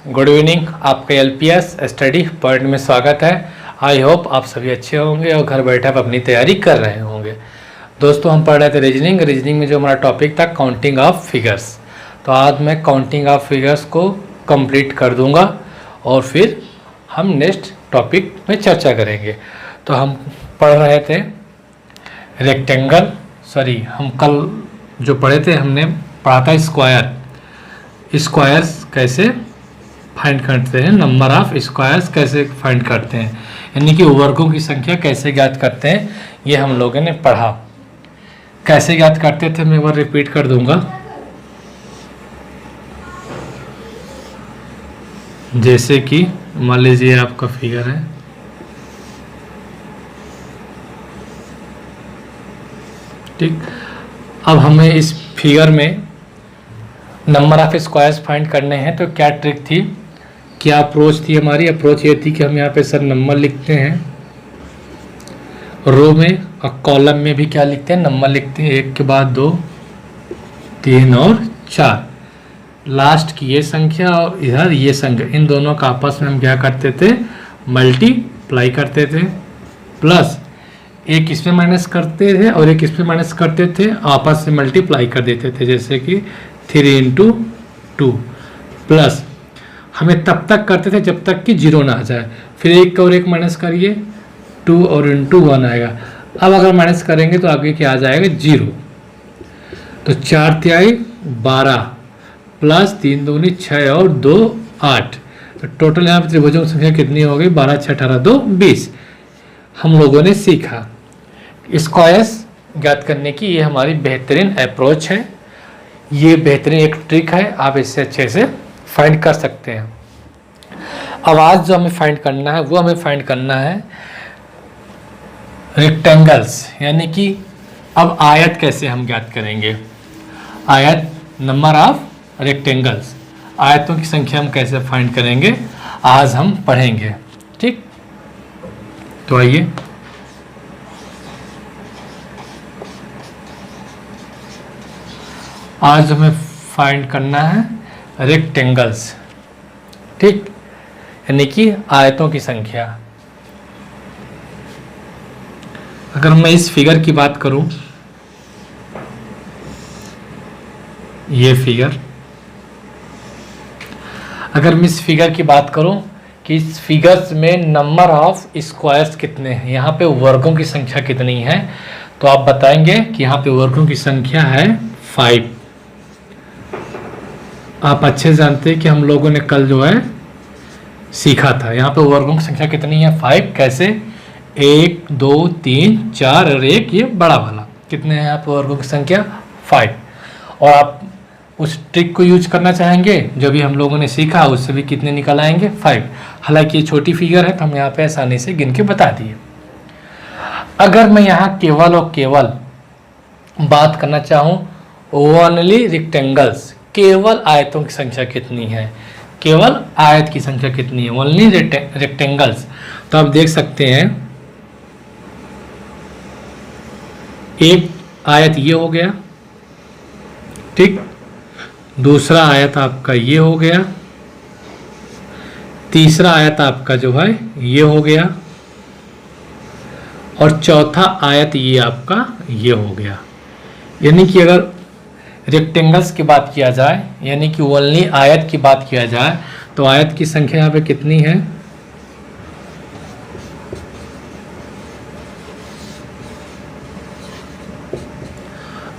Good evening. आपका LPS study point में स्वागत है। आई होप आप सभी अच्छे होंगे और घर बैठे आप अपनी तैयारी कर रहे होंगे। दोस्तों, हम पढ़ रहे थे रीजनिंग में जो हमारा टॉपिक था काउंटिंग ऑफ फिगर्स। तो आज मैं काउंटिंग ऑफ फिगर्स को कंप्लीट कर दूंगा और फिर हम नेक्स्ट टॉपिक में चर्चा करेंगे। तो हम पढ़ रहे थे रेक्टेंगल, हम कल जो पढ़े थे हमने पढ़ा था स्क्वायर्स कैसे फाइंड करते हैं, नंबर ऑफ स्क्वायर्स कैसे फाइंड करते हैं, यानी कि वर्गों की संख्या कैसे ज्ञात करते हैं, ये हम लोगों ने पढ़ा। कैसे ज्ञात करते थे मैं एक बार रिपीट कर दूंगा। जैसे कि मान लीजिए आपका फिगर है, ठीक। अब हमें इस फिगर में नंबर ऑफ स्क्वायर्स फाइंड करने हैं। तो क्या ट्रिक थी, क्या अप्रोच थी हमारी? अप्रोच ये थी कि हम यहाँ पे सर नंबर लिखते हैं रो में और कॉलम में भी क्या लिखते हैं, नंबर लिखते हैं। 1 के बाद 2, 3 और 4, लास्ट की ये संख्या और इधर ये संख्या, इन दोनों का आपस में हम क्या करते थे, मल्टीप्लाई करते थे। प्लस एक इसमें माइनस करते थे और एक इसमें माइनस करते थे, आपस में मल्टीप्लाई कर देते थे। जैसे कि 3 × 2 प्लस हमें तब तक करते थे जब तक कि 0 ना आ जाए। फिर एक और एक माइनस करिए, 2 और × 1 आएगा। अब अगर माइनस करेंगे तो आगे क्या आ जाएगा, 0। तो 4 तिहाई 12 प्लस 3 दूनी 6 और 2 8। तो टोटल यहाँ पर त्रिभुजों की संख्या कितनी हो गई, 12 6 18 2 20। हम लोगों ने सीखा स्क्वायर्स ज्ञात करने की, ये हमारी बेहतरीन अप्रोच है, ये बेहतरीन एक ट्रिक है, आप इससे अच्छे से फाइंड कर सकते हैं। अब आज जो हमें फाइंड करना है वो हमें फाइंड करना है रेक्टेंगल्स, यानी कि अब आयत कैसे हम ज्ञात करेंगे, आयत, नंबर ऑफ रेक्टेंगल्स, आयतों की संख्या हम कैसे फाइंड करेंगे, आज हम पढ़ेंगे, ठीक। तो आइए आज हमें फाइंड करना है रेक्टेंगल्स, ठीक, यानी कि आयतों की संख्या। अगर मैं इस फिगर की बात करूं, ये फिगर, अगर मैं इस फिगर की बात करूं कि इस फिगर्स में नंबर ऑफ स्क्वायर्स कितने हैं, यहाँ पे वर्गों की संख्या कितनी है, तो आप बताएंगे कि यहाँ पे वर्गों की संख्या है 5। आप अच्छे जानते हैं कि हम लोगों ने कल जो है सीखा था, यहाँ पे वर्गों की संख्या कितनी है, 5। कैसे, 1 2 3 4 और 1 ये बड़ा वाला, कितने हैं यहाँ पे वर्गों की संख्या, 5। और आप उस ट्रिक को यूज करना चाहेंगे जो भी हम लोगों ने सीखा, उससे भी कितने निकल आएंगे, 5। हालांकि ये छोटी फिगर है तो हम यहाँ पे आसानी से गिन के बता दिए। अगर मैं यहाँ केवल और केवल बात करना चाहूँ ओनली रेक्टेंगल्स, केवल आयतों की संख्या कितनी है, केवल आयत की संख्या कितनी है, ओनली रेक्टेंगल्स, तो आप देख सकते हैं एक आयत ये हो गया, ठीक, दूसरा आयत आपका ये हो गया, तीसरा आयत आपका जो है ये हो गया और चौथा आयत ये आपका ये हो गया। यानी कि अगर रेक्टेंगल्स की बात किया जाए, यानी कि ओनली आयत की बात किया जाए, तो आयत की संख्या यहाँ पे कितनी है,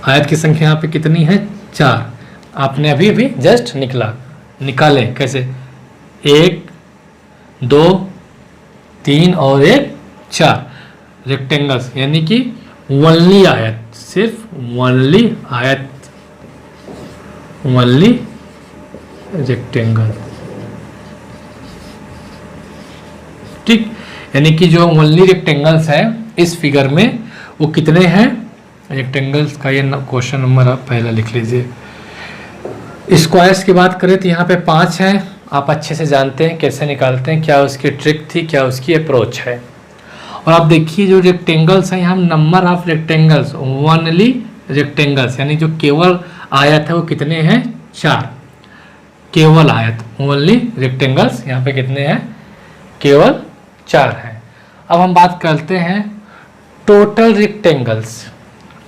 आयत की संख्या यहाँ पे कितनी है, 4। आपने अभी जस्ट निकाले कैसे, 1 2 3 और 1 4 रेक्टेंगल्स, यानी कि ओनली आयत, सिर्फ ओनली आयत, ओनली रेक्टेंगल, ठीक। यानी कि जो ओनली रेक्टेंगल्स हैं इस फिगर में वो कितने हैं, रेक्टेंगल्स का ये क्वेश्चन नंबर आप पहला लिख लीजिए। स्क्वायर्स की बात करें तो यहाँ पे 5 हैं, आप अच्छे से जानते हैं कैसे निकालते हैं, क्या उसकी ट्रिक थी, क्या उसकी अप्रोच है। और आप देखिए जो रेक्टेंगल्स हैं, यहाँ number of rectangles, only rectangles, यानी जो केवल आयत है वो कितने हैं, 4। केवल आयत, ओनली रेक्टेंगल्स। यहाँ पे कितने हैं? केवल 4 हैं। अब हम बात करते हैं total rectangles.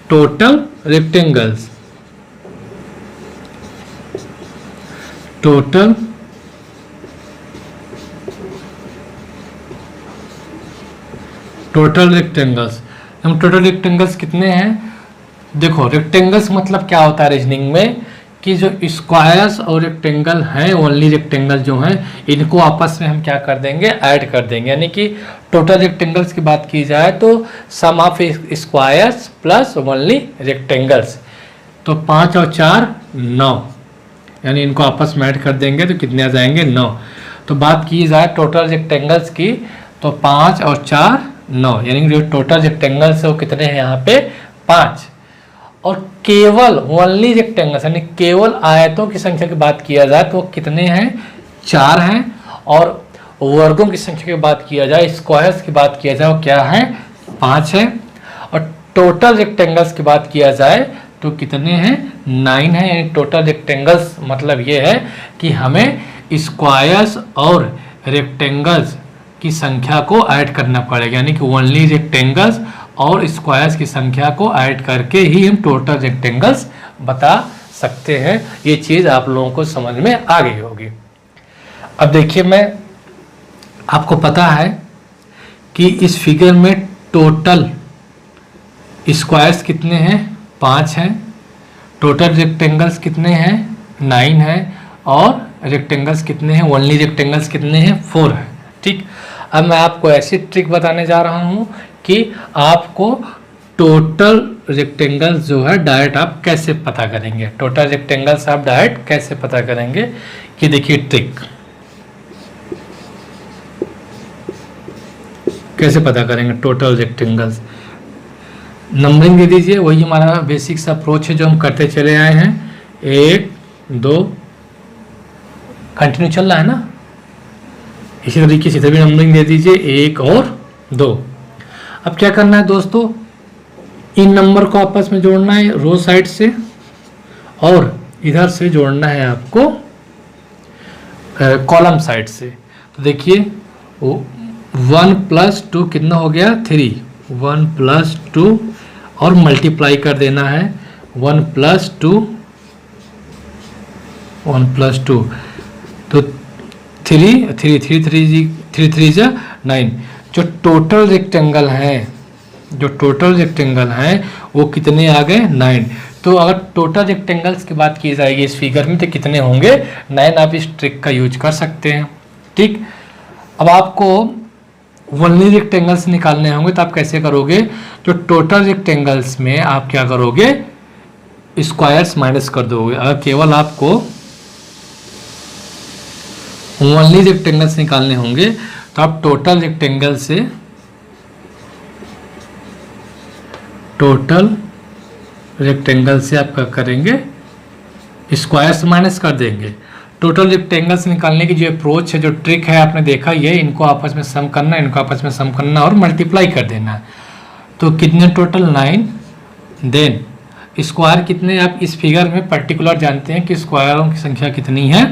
Total rectangles, total rectangles. हम टोटल रेक्टेंगल्स कितने हैं? देखो, रेक्टेंगल्स मतलब क्या होता है रीजनिंग में कि जो स्क्वायर्स और रेक्टेंगल हैं, ओनली रेक्टेंगल जो हैं, इनको आपस में हम क्या कर देंगे? ऐड कर देंगे। यानी कि टोटल रेक्टेंगल्स की बात की जाए तो sum of squares plus only rectangles, तो 5 और 4 9, यानी इनको आपस में ऐड कर देंगे तो कितने आ जाएंगे? 9। तो बात की जाए टोटल रेक्टेंगल्स की तो 5 और 4 9, यानी जो टोटल रेक्टेंगल्स है वो कितने हैं? यहाँ पे 5। और केवल ओनली रेक्टेंगल्स यानी केवल आयतों की संख्या की बात किया जाए तो कितने हैं? 4 हैं। और वर्गों की संख्या की बात किया जाए, स्क्वायर्स की बात किया जाए, वो क्या है? 5 है। और टोटल रेक्टेंगल्स की बात किया जाए तो कितने हैं? 9 है। यानी टोटल रेक्टेंगल्स मतलब ये है कि हमें स्क्वायर्स और रेक्टेंगल्स की संख्या को ऐड करना पड़ेगा, यानी कि ओनली रेक्टेंगल्स और स्क्वायर्स की संख्या को ऐड करके ही हम टोटल रेक्टेंगल्स बता सकते हैं। ये चीज़ आप लोगों को समझ में आ गई होगी। अब देखिए, मैं आपको पता है कि इस फिगर में टोटल स्क्वायर्स कितने हैं? 5 हैं। टोटल रेक्टेंगल्स कितने हैं? 9 हैं। और रेक्टेंगल्स कितने हैं? ओनली रेक्टेंगल्स कितने हैं? 4 हैं। ठीक। अब मैं आपको ऐसी ट्रिक बताने जा रहा हूँ कि आपको टोटल रेक्टेंगल्स जो है डायरेक्ट आप कैसे पता करेंगे। टोटल रेक्टेंगल्स आप डायरेक्ट कैसे पता करेंगे कि देखिए ट्रिक कैसे पता करेंगे टोटल रेक्टेंगल्स। नंबरिंग दे दीजिए, वही हमारा बेसिक्स अप्रोच है जो हम करते चले आए हैं। 1 2 कंटिन्यू चल रहा है ना, इसी तरीके से भी नंबरिंग दे दीजिए 1 और 2। अब क्या करना है दोस्तों, इन नंबर को आपस में जोड़ना है रो साइड से और इधर से जोड़ना है आपको कॉलम साइड से। तो देखिए 1 + 2 कितना हो गया? 3। 1 + 2 और मल्टीप्लाई कर देना है 1 + 2 1 + 2 तो 3 3 3 जा 9। जो टोटल रेक्टेंगल हैं वो कितने आ गए? 9। तो अगर टोटल रेक्टेंगल्स की बात की जाएगी इस फिगर में तो कितने होंगे? 9। आप इस ट्रिक का यूज कर सकते हैं। ठीक। अब आपको ओनली रेक्टेंगल्स निकालने होंगे तो आप कैसे करोगे? जो टोटल रेक्टेंगल्स में आप क्या करोगे? स्क्वायर्स माइनस कर दोगे। अगर केवल आपको ओनली रेक्टेंगल्स निकालने होंगे तो आप टोटल रेक्टेंगल से आप क्या करेंगे? स्क्वायर्स माइनस कर देंगे। टोटल रेक्टेंगल्स निकालने की जो अप्रोच है, जो ट्रिक है, आपने देखा ये, इनको आपस में सम करना, इनको आपस में सम करना और मल्टीप्लाई कर देना। तो कितने टोटल? 9। देन स्क्वायर कितने? आप इस फिगर में पर्टिकुलर जानते हैं कि स्क्वायरों की संख्या कितनी है?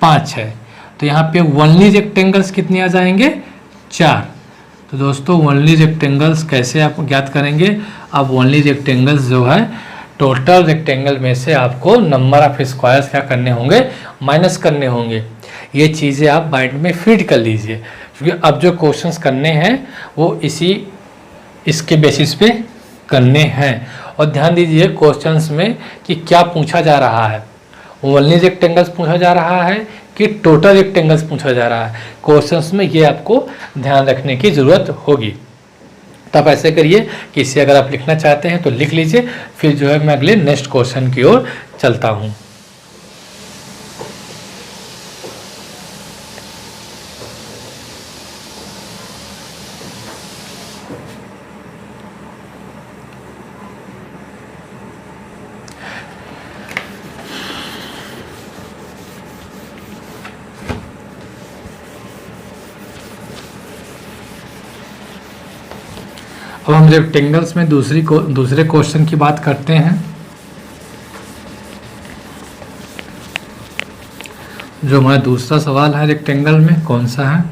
5 है। तो यहाँ पे ओनली रेक्टेंगल्स कितने आ जाएंगे? 4। तो दोस्तों ओनली रेक्टेंगल्स कैसे आप ज्ञात करेंगे? अब ओनली रेक्टेंगल्स जो है टोटल रेक्टेंगल में से आपको नंबर ऑफ स्क्वायर्स क्या करने होंगे? माइनस करने होंगे। ये चीज़ें आप माइंड में फीड कर लीजिए, क्योंकि अब जो क्वेश्चंस करने हैं वो इसके बेसिस पे करने हैं। और ध्यान दीजिए क्वेश्चंस में कि क्या पूछा जा रहा है, ओनली रेक्टेंगल्स पूछा जा रहा है कि टोटल रेक्टेंगल्स पूछा जा रहा है। क्वेश्चंस में ये आपको ध्यान रखने की ज़रूरत होगी। तो आप ऐसे करिए कि इसे अगर आप लिखना चाहते हैं तो लिख लीजिए, फिर जो है मैं अगले नेक्स्ट क्वेश्चन की ओर चलता हूँ। अब हम रेक्टेंगल्स में दूसरे क्वेश्चन की बात करते हैं। जो हमारा दूसरा सवाल है रेक्टेंगल में कौन सा है?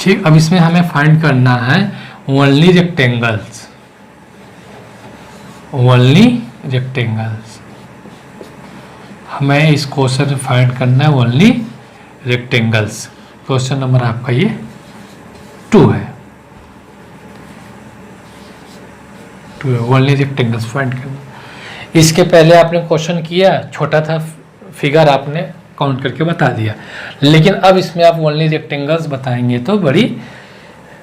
ठीक, अब इसमें हमें फाइंड करना है ओनली रेक्टेंगल्स। ओनली रेक्टेंगल्स हमें इस क्वेश्चन में फाइंड करना है ओनली रेक्टेंगल्स। क्वेश्चन नंबर आपका ये 2 है। ओनली रेक्टेंगल्स फाइंड करना। इसके पहले आपने क्वेश्चन किया, छोटा था फिगर, आपने काउंट करके बता दिया, लेकिन अब इसमें आप ओनली रेक्टेंगल्स बताएंगे तो बड़ी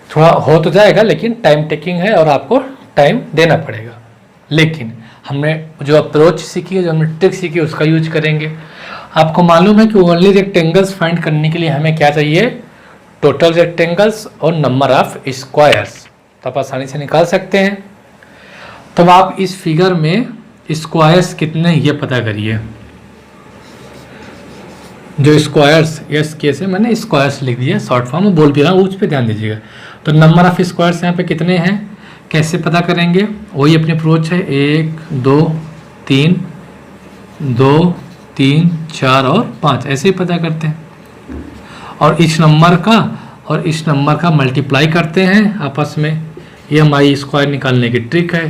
थोड़ा हो तो जाएगा, लेकिन टाइम टेकिंग है और आपको टाइम देना पड़ेगा। लेकिन हमने जो अप्रोच सीखी है, जो हमने ट्रिक सीखी है, उसका यूज करेंगे। आपको मालूम है कि ओनली रेक्टेंगल्स फाइंड करने के लिए हमें क्या चाहिए? टोटल रेक्टेंगल्स और नंबर ऑफ स्क्वायर्स। तो आप आसानी से निकाल सकते हैं। तब आप इस फिगर में स्क्वायर्स कितने ये पता करिए। जो स्क्वायर्स, यस कैसे मैंने स्क्वायर्स लिख दिया, शॉर्ट फॉर्म में बोल भी रहा हूँ, उस पर ध्यान दीजिएगा। तो नंबर ऑफ स्क्वायर्स यहाँ पे कितने हैं, कैसे पता करेंगे? वही अपनी अप्रोच है, 1 2 3 2 3 4 और 5, ऐसे ही पता करते हैं। और इस नंबर का और इस नंबर का मल्टीप्लाई करते हैं आपस में। ये हमारी स्क्वायर निकालने की ट्रिक है।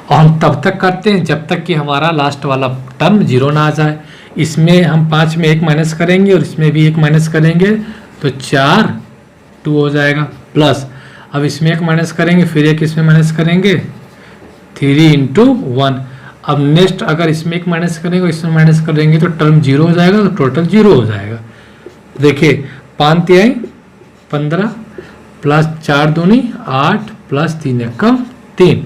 और हम तब तक करते हैं जब तक कि हमारा लास्ट वाला टर्म 0 ना आ जाए। इसमें हम 5 में 1 माइनस करेंगे और इसमें भी 1 माइनस करेंगे तो 4 2 हो जाएगा, प्लस अब इसमें 1 माइनस करेंगे, फिर 1 इसमें माइनस करेंगे, 3 × 1। अब नेक्स्ट अगर इसमें 1 माइनस करेंगे, इसमें माइनस करेंगे तो टर्म 0 हो जाएगा, तो टोटल 0 हो जाएगा। देखिए 5 × 15 प्लस 4 दूनी 8 प्लस 3 × 3,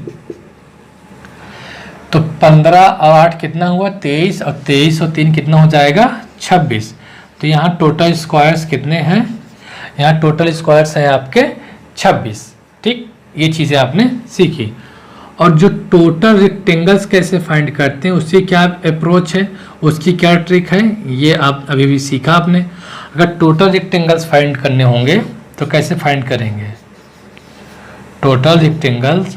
तो 15 और 8 कितना हुआ? 23, और 23 और 3 कितना हो जाएगा? 26। तो यहाँ टोटल स्क्वायर्स कितने हैं? यहाँ टोटल स्क्वायर्स हैं आपके 26। ठीक, ये चीज़ें आपने सीखी। और जो टोटल रेक्टेंगल्स कैसे फाइंड करते हैं, उसकी क्या अप्रोच है, उसकी क्या ट्रिक है, ये आप अभी भी सीखा आपने। अगर टोटल रेक्टेंगल्स फाइंड करने होंगे तो कैसे फाइंड करेंगे? टोटल रेक्टेंगल्स,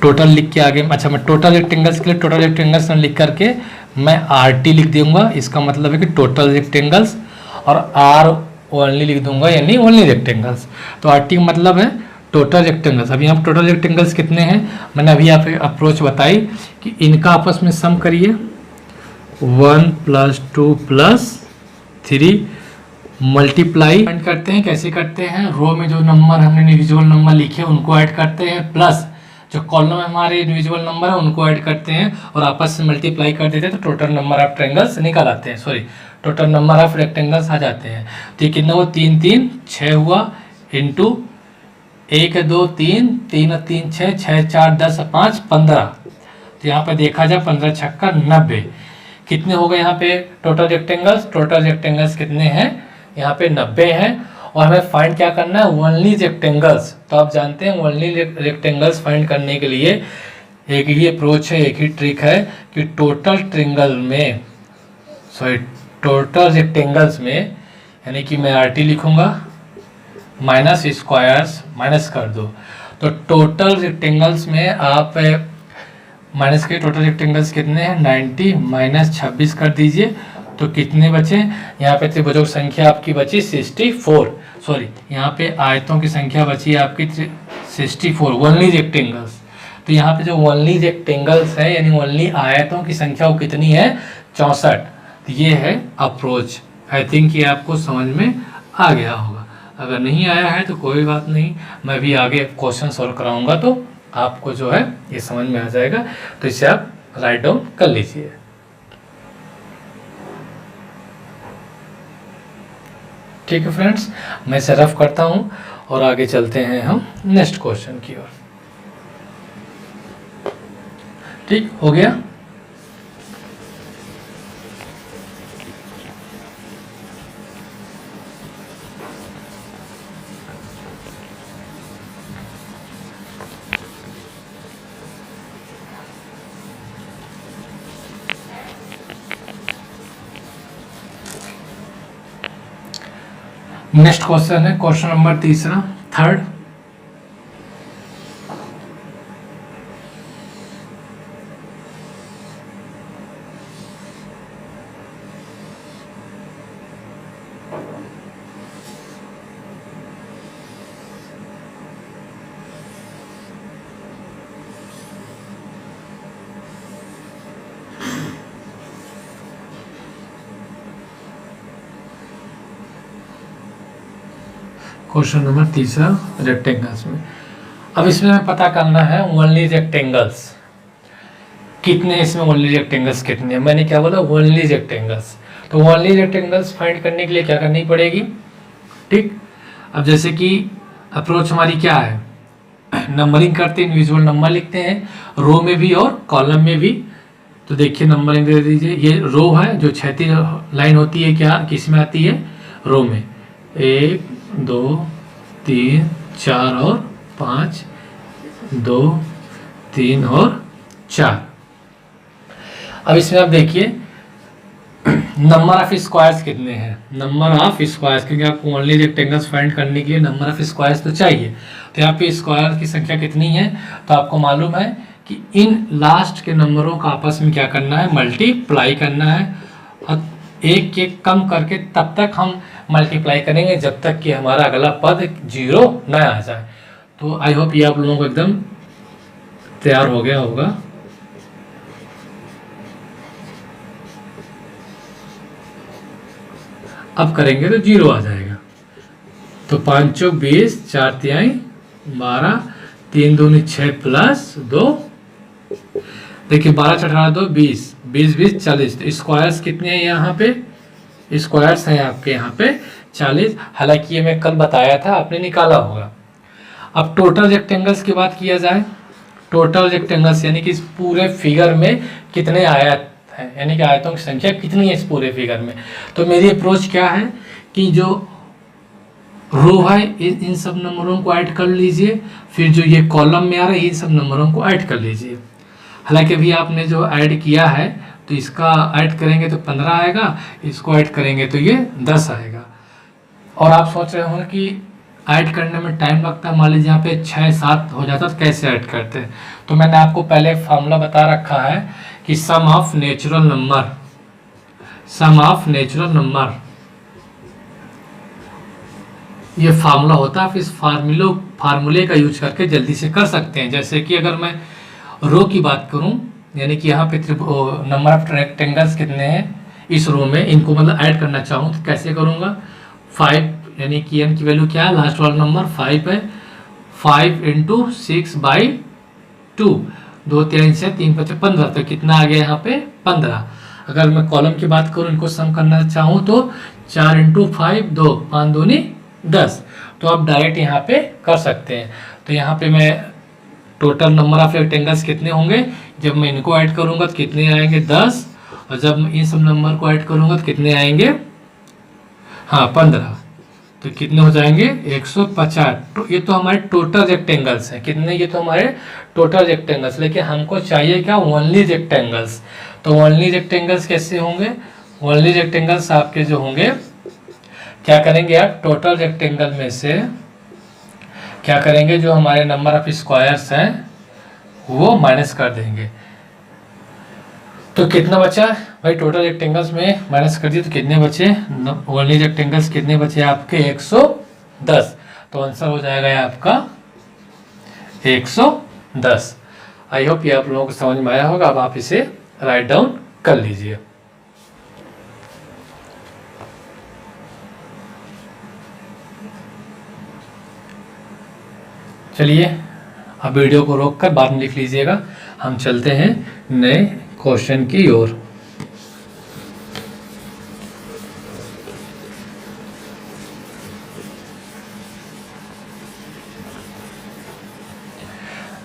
टोटल लिख के आगे, अच्छा मैं टोटल रेक्टेंगल्स के लिए टोटल रेक्टेंगल्स में लिख करके मैं RT लिख दूंगा। इसका मतलब है कि टोटल रेक्टेंगल्स, और R ओनली लिख दूंगा, यानी ओनली रेक्टेंगल्स। तो RT का मतलब है टोटल रेक्टेंगल्स। अभी यहाँ टोटल रेक्टेंगल्स कितने हैं, मैंने अभी आप अप्रोच बताई कि इनका आपस में सम करिए, 1 + 2 + 3 मल्टीप्लाई करते हैं। कैसे करते हैं? रो में जो नंबर हमने इंडिविजुअल नंबर लिखे उनको ऐड करते हैं, प्लस जो कॉलम में हमारे इंडिविजुअल नंबर है उनको ऐड करते हैं और आपस में मल्टीप्लाई कर देते हैं, तो टोटल नंबर ऑफ ट्रायंगल्स निकाल आते हैं, sorry total number of rectangles आ जाते हैं। तो ये कितना हुआ? 3 3 6 हुआ, इंटू 1 2 3 3 और 3 6 6 4 10 5 15। तो यहाँ पे देखा जाए 15 छक्का 90। कितने हो गए यहाँ पे टोटल रेक्टेंगल्स? टोटल रेक्टेंगल्स कितने हैं? यहाँ पे 90 हैं। और हमें फाइंड क्या करना है? Only rectangles. तो आप जानते हैं ओनली रेक्टेंगल्स फाइंड करने के लिए एक ही अप्रोच है, एक ही ट्रिक है कि टोटल ट्रिंगल में, सॉरी टोटल रेक्टेंगल्स में, यानी कि मैं RT लिखूंगा, माइनस स्क्वायर्स माइनस कर दो। तो टोटल रेक्टेंगल्स में आप माइनस के टोटल रेक्टेंगल्स कितने हैं? 90 माइनस 26 कर दीजिए, तो कितने बचे? यहाँ पे त्रिभुजों की संख्या आपकी बची 64, सॉरी यहाँ पे आयतों की संख्या बची आपकी 64, ओनली रेक्टेंगल्स। तो यहाँ पे जो ओनली रेक्टेंगल्स है यानी ओनली आयतों की संख्या वो कितनी है? 64। तो ये है अप्रोच। आई थिंक ये आपको समझ में आ गया होगा। अगर नहीं आया है तो कोई बात नहीं, मैं भी आगे क्वेश्चन सॉल्व कराऊंगा तो आपको जो है ये समझ में आ जाएगा। तो इसे आप राइट डाउन कर लीजिए। ठीक है फ्रेंड्स, मैं इसे रफ करता हूँ और आगे चलते हैं हम नेक्स्ट क्वेश्चन की ओर। ठीक हो गया। नेक्स्ट क्वेश्चन है क्वेश्चन नंबर तीसरा, थर्ड। क्वेश्चन नंबर तीसरा रेक्टेंगल्स में। अब इसमें हमें पता करना है ओनली रेक्टेंगल्स कितने, इसमें ओनली रेक्टेंगल्स कितने हैं। मैंने क्या बोला, ओनली रेक्टेंगल्स। तो ओनली रेक्टेंगल्स फाइंड करने के लिए क्या करनी पड़ेगी, ठीक। अब जैसे कि अप्रोच हमारी क्या है, नंबरिंग करते हैं, इंडिविजुअल नंबर लिखते हैं रो में भी और कॉलम में भी। तो देखिए नंबरिंग दे दीजिए, ये रो है, जो क्षैतिज लाइन होती है क्या किस में आती है, रो में। 1 2 3 4 और 5, 2 3 और 4। अब इसमें आप देखिए नंबर ऑफ स्क्वायर्स कितने हैं, नंबर ऑफ स्क्वायर्स, क्योंकि आपको ओनली रेक्टेंगल्स फाइंड करने के लिए नंबर ऑफ स्क्वायर्स तो चाहिए। तो यहाँ पे स्क्वायर की संख्या कितनी है, तो आपको मालूम है कि इन लास्ट के नंबरों का आपस में क्या करना है, मल्टीप्लाई करना है। और एक एक कम करके तब तक हम मल्टीप्लाई करेंगे जब तक कि हमारा अगला पद 0 न आ जाए। तो आई होप ये आप लोगों को एकदम तैयार हो गया होगा। अब करेंगे तो 0 आ जाएगा। तो 5 चौक 20, 4 तिहाई 12, 3 दूनी 6 प्लस 2, देखिए 12 18 2 20, 20 20 40। तो स्क्वायर्स कितने हैं यहाँ पे, स्क्वायर्स हैं आपके यहाँ पे 40। हालांकि ये मैं कल बताया था, आपने निकाला होगा। अब टोटल रेक्टेंगल्स की बात किया जाए, टोटल रेक्टेंगल्स यानी कि इस पूरे फिगर में कितने आयत हैं, यानी कि आयतों की संख्या कितनी है इस पूरे फिगर में। तो मेरी अप्रोच क्या है कि जो रो है इन सब नंबरों को ऐड कर लीजिए, फिर जो ये कॉलम में आ रहा है इन सब नंबरों को ऐड कर लीजिए। हालांकि अभी आपने जो ऐड किया है तो इसका ऐड करेंगे तो 15 आएगा, इसको ऐड करेंगे तो ये 10 आएगा। और आप सोच रहे होंगे कि ऐड करने में टाइम लगता है, मान लीजिए यहाँ पे 6 7 हो जाता तो कैसे ऐड करते हैं। तो मैंने आपको पहले फार्मूला बता रखा है कि sum of natural number, sum of natural number ये फार्मूला होता है। आप इस फार्मूले का यूज करके जल्दी से कर सकते हैं। जैसे कि अगर मैं रो की बात करूं, यानी कि यहाँ पे नंबर ऑफ रेक्टेंगल्स कितने हैं इस रो में, इनको मतलब ऐड करना चाहूँ तो कैसे करूँगा, 5 यानी कि n की वैल्यू क्या है, लास्ट वाला नंबर 5 है, 5 इंटू 6/2, 2 3 से 3 5 15, तो कितना आ गया यहाँ पे 15। अगर मैं कॉलम की बात करूँ, इनको सम करना चाहूँ तो 4 इंटू 5 2, 5 दूनी 10। तो आप डायरेक्ट यहाँ पे कर सकते हैं। तो यहाँ पे मैं टोटल नंबर ऑफ रेक्टेंगल्स कितने होंगे, जब मैं इनको ऐड करूंगा तो कितने आएंगे 10, और जब मैं इन सब नंबर को ऐड करूंगा तो कितने आएंगे, हाँ 15। तो कितने हो जाएंगे 150। तो ये तो हमारे टोटल रेक्टेंगल्स हैं कितने, ये तो हमारे टोटल रेक्टेंगल्स, लेकिन हमको चाहिए क्या, ओनली रेक्टेंगल्स। तो ओनली रेक्टेंगल्स कैसे होंगे, ओनली रेक्टेंगल्स आपके जो होंगे, क्या करेंगे आप, टोटल रेक्टेंगल में से क्या करेंगे, जो हमारे नंबर ऑफ स्क्वायर्स हैं वो माइनस कर देंगे। तो कितना बचा भाई, टोटल रेक्टेंगल्स में माइनस कर दिए तो कितने बचे, ओनली रेक्टेंगल्स कितने बचे आपके 110। तो आंसर हो जाएगा आपका 110। आई होप ये आप लोगों को समझ में आया होगा। अब आप इसे राइट डाउन कर लीजिए। चलिए अब वीडियो को रोककर बाद में लिख लीजिएगा। हम चलते हैं नए क्वेश्चन की ओर।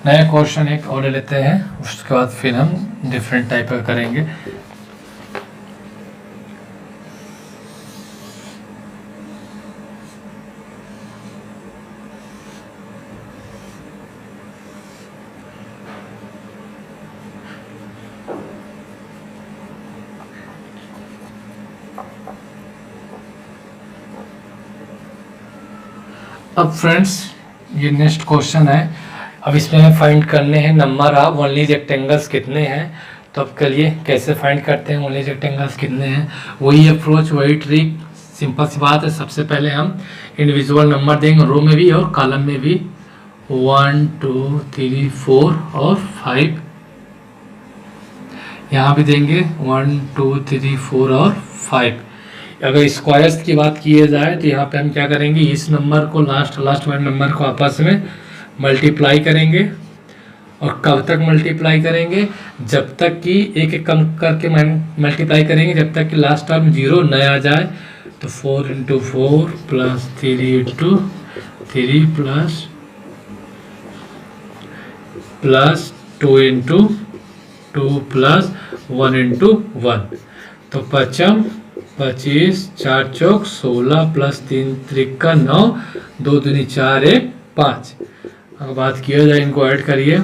नया क्वेश्चन एक और ले लेते हैं, उसके बाद फिर हम डिफरेंट टाइप का करेंगे। अब फ्रेंड्स ये नेक्स्ट क्वेश्चन है। अब इसमें हमें फाइंड करने हैं नंबर ऑफ ओनली रेक्टेंगल्स कितने हैं। तो अब करिए कैसे फाइंड करते हैं ओनली रेक्टेंगल्स कितने हैं। वही अप्रोच, वही ट्रिक, सिंपल सी बात है। सबसे पहले हम इंडिविजुअल नंबर देंगे, रो में भी और कॉलम में भी। 1 2 3 4 और 5 यहाँ भी देंगे 1 2 3 4 और 5। अगर स्क्वायर्स की बात की जाए तो यहाँ पे हम क्या करेंगे, इस नंबर को लास्ट वाले नंबर को आपस में मल्टीप्लाई करेंगे। और कब तक मल्टीप्लाई करेंगे, जब तक कि एक एक कम करके मल्टीप्लाई करेंगे जब तक कि लास्ट टर्म 0 न आ जाए। तो 4 × 4 प्लस 3 × 3 प्लस 2 × 2 प्लस 1 × 1। तो 25 25 4 चौक 16 प्लस 3 त्रिका 9 2 दूनी 4 1 5। अगर बात किया जाए इनको ऐड करिए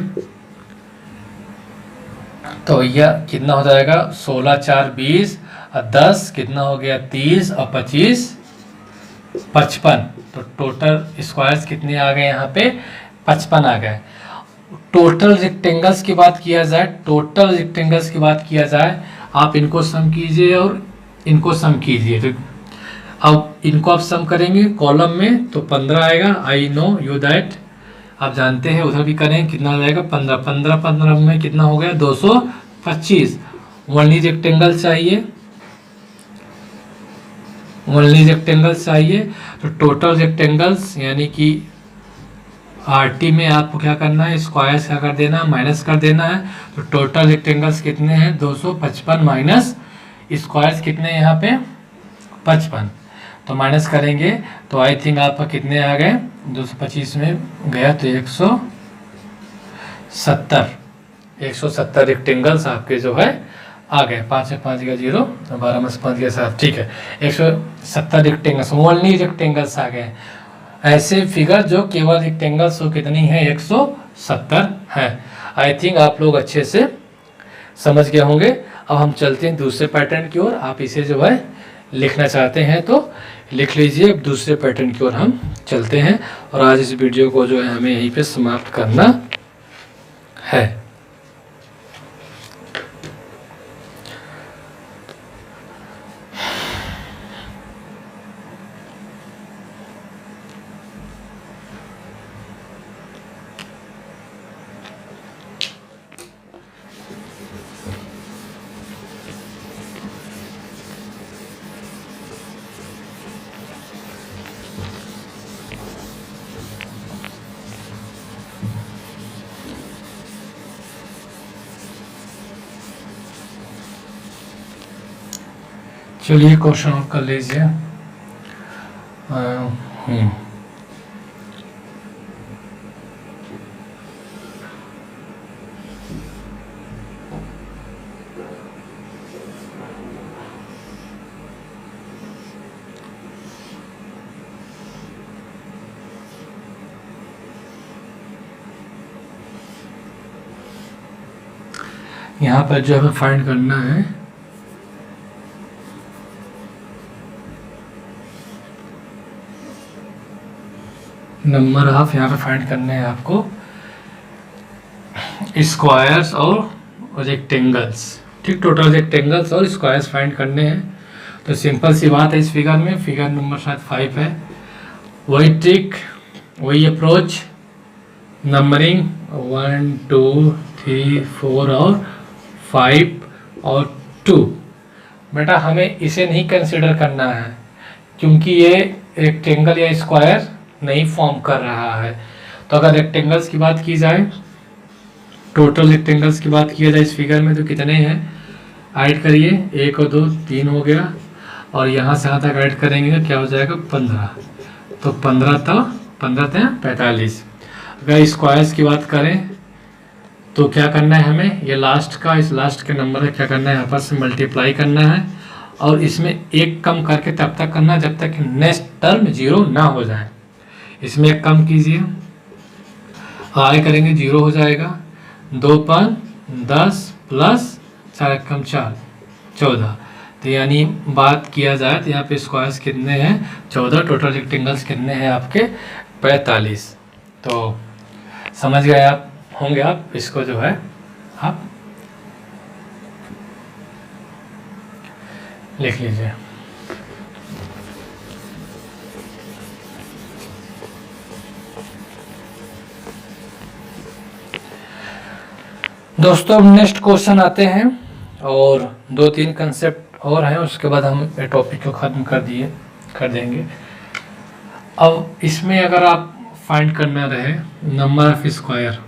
तो भैया कितना हो जाएगा, 16 4 20 और 10 कितना हो गया 30 और 25 55। तो टोटल स्क्वायर्स कितने आ गए यहाँ पे 55 आ गए। टोटल रेक्टेंगल्स की बात किया जाए, आप इनको सम कीजिए और इनको सम कीजिए। तो अब इनको आप सम करेंगे कॉलम में तो 15 आएगा। आई नो यू दैट, आप जानते हैं। उधर भी करें कितना आ जाएगा 15 15 15 में कितना हो गया 225। ओनली रेक्टेंगल चाहिए। तो टोटल रेक्टेंगल्स यानी कि आरटी में आपको क्या करना है, स्क्वायर्स क्या कर देना, माइनस कर देना है। तो टोटल रेक्टेंगल्स कितने हैं 255 माइनस स्क्वायर्स कितने हैं यहाँ पे 55। तो माइनस करेंगे तो आई थिंक आपका कितने आ गए, 225 में गया तो 170 रेक्टेंगल्स आपके जो है आ गए। 5 में 5 गया 0, 12 में 5 गया 7, ठीक है 170 रेक्टेंगल्स, ओनली रेक्टेंगल्स आ गए। ऐसे फिगर जो केवल रेक्टेंगल्स हो कितनी है 170 है। आई थिंक आप लोग अच्छे से समझ गए होंगे। अब हम चलते हैं दूसरे पैटर्न की ओर। आप इसे जो है लिखना चाहते हैं तो लिख लीजिए। अब दूसरे पैटर्न की ओर हम चलते हैं और आज इस वीडियो को जो है हमें यहीं पे समाप्त करना है। चलिए क्वेश्चन और कर लीजिए। यहाँ पर जो हमें फाइंड करना है नंबर ऑफ, यहाँ पे फाइंड करने हैं आपको स्क्वायर्स और रेक्टेंगल्स। ठीक, टोटल रेक्टेंगल्स और स्क्वायर्स फाइंड करने हैं। तो सिंपल सी बात है, इस फिगर में फिगर नंबर शायद 5 है। वही ट्रिक, वही अप्रोच, नंबरिंग 1 2 3 4 और 5 और 2। बेटा हमें इसे नहीं कंसिडर करना है क्योंकि ये रेक्टेंगल या स्क्वायर नहीं फॉर्म कर रहा है। तो अगर रेक्टेंगल्स की बात की जाए, टोटल रेक्टेंगल्स की बात किया जाए इस फिगर में तो कितने हैं, ऐड करिए 1 और 2 3 हो गया और यहाँ से यहाँ तक ऐड करेंगे तो क्या हो जाएगा 15। तो 15 था 45। अगर स्क्वायर्स की बात करें तो क्या करना है हमें, ये लास्ट का इस लास्ट के नंबर का क्या करना है, यहाँ पर से मल्टीप्लाई करना है और इसमें एक कम करके तब तक करना जब तक नेक्स्ट टर्म 0 ना हो जाए। इसमें एक कम कीजिए, आगे करेंगे 0 हो जाएगा। 2 पर 10 प्लस 4 कम 4 14। तो यानी बात किया जाए तो यहाँ पे स्क्वायर्स कितने हैं, 14। टोटल रेक्टेंगल्स कितने हैं आपके, 45। तो समझ गए आप होंगे, आप इसको जो है आप लिख लीजिए। दोस्तों अब नेक्स्ट क्वेश्चन आते हैं और 2-3 कंसेप्ट और हैं, उसके बाद हम टॉपिक को ख़त्म कर देंगे। अब इसमें अगर आप फाइंड करना रहे नंबर ऑफ स्क्वायर,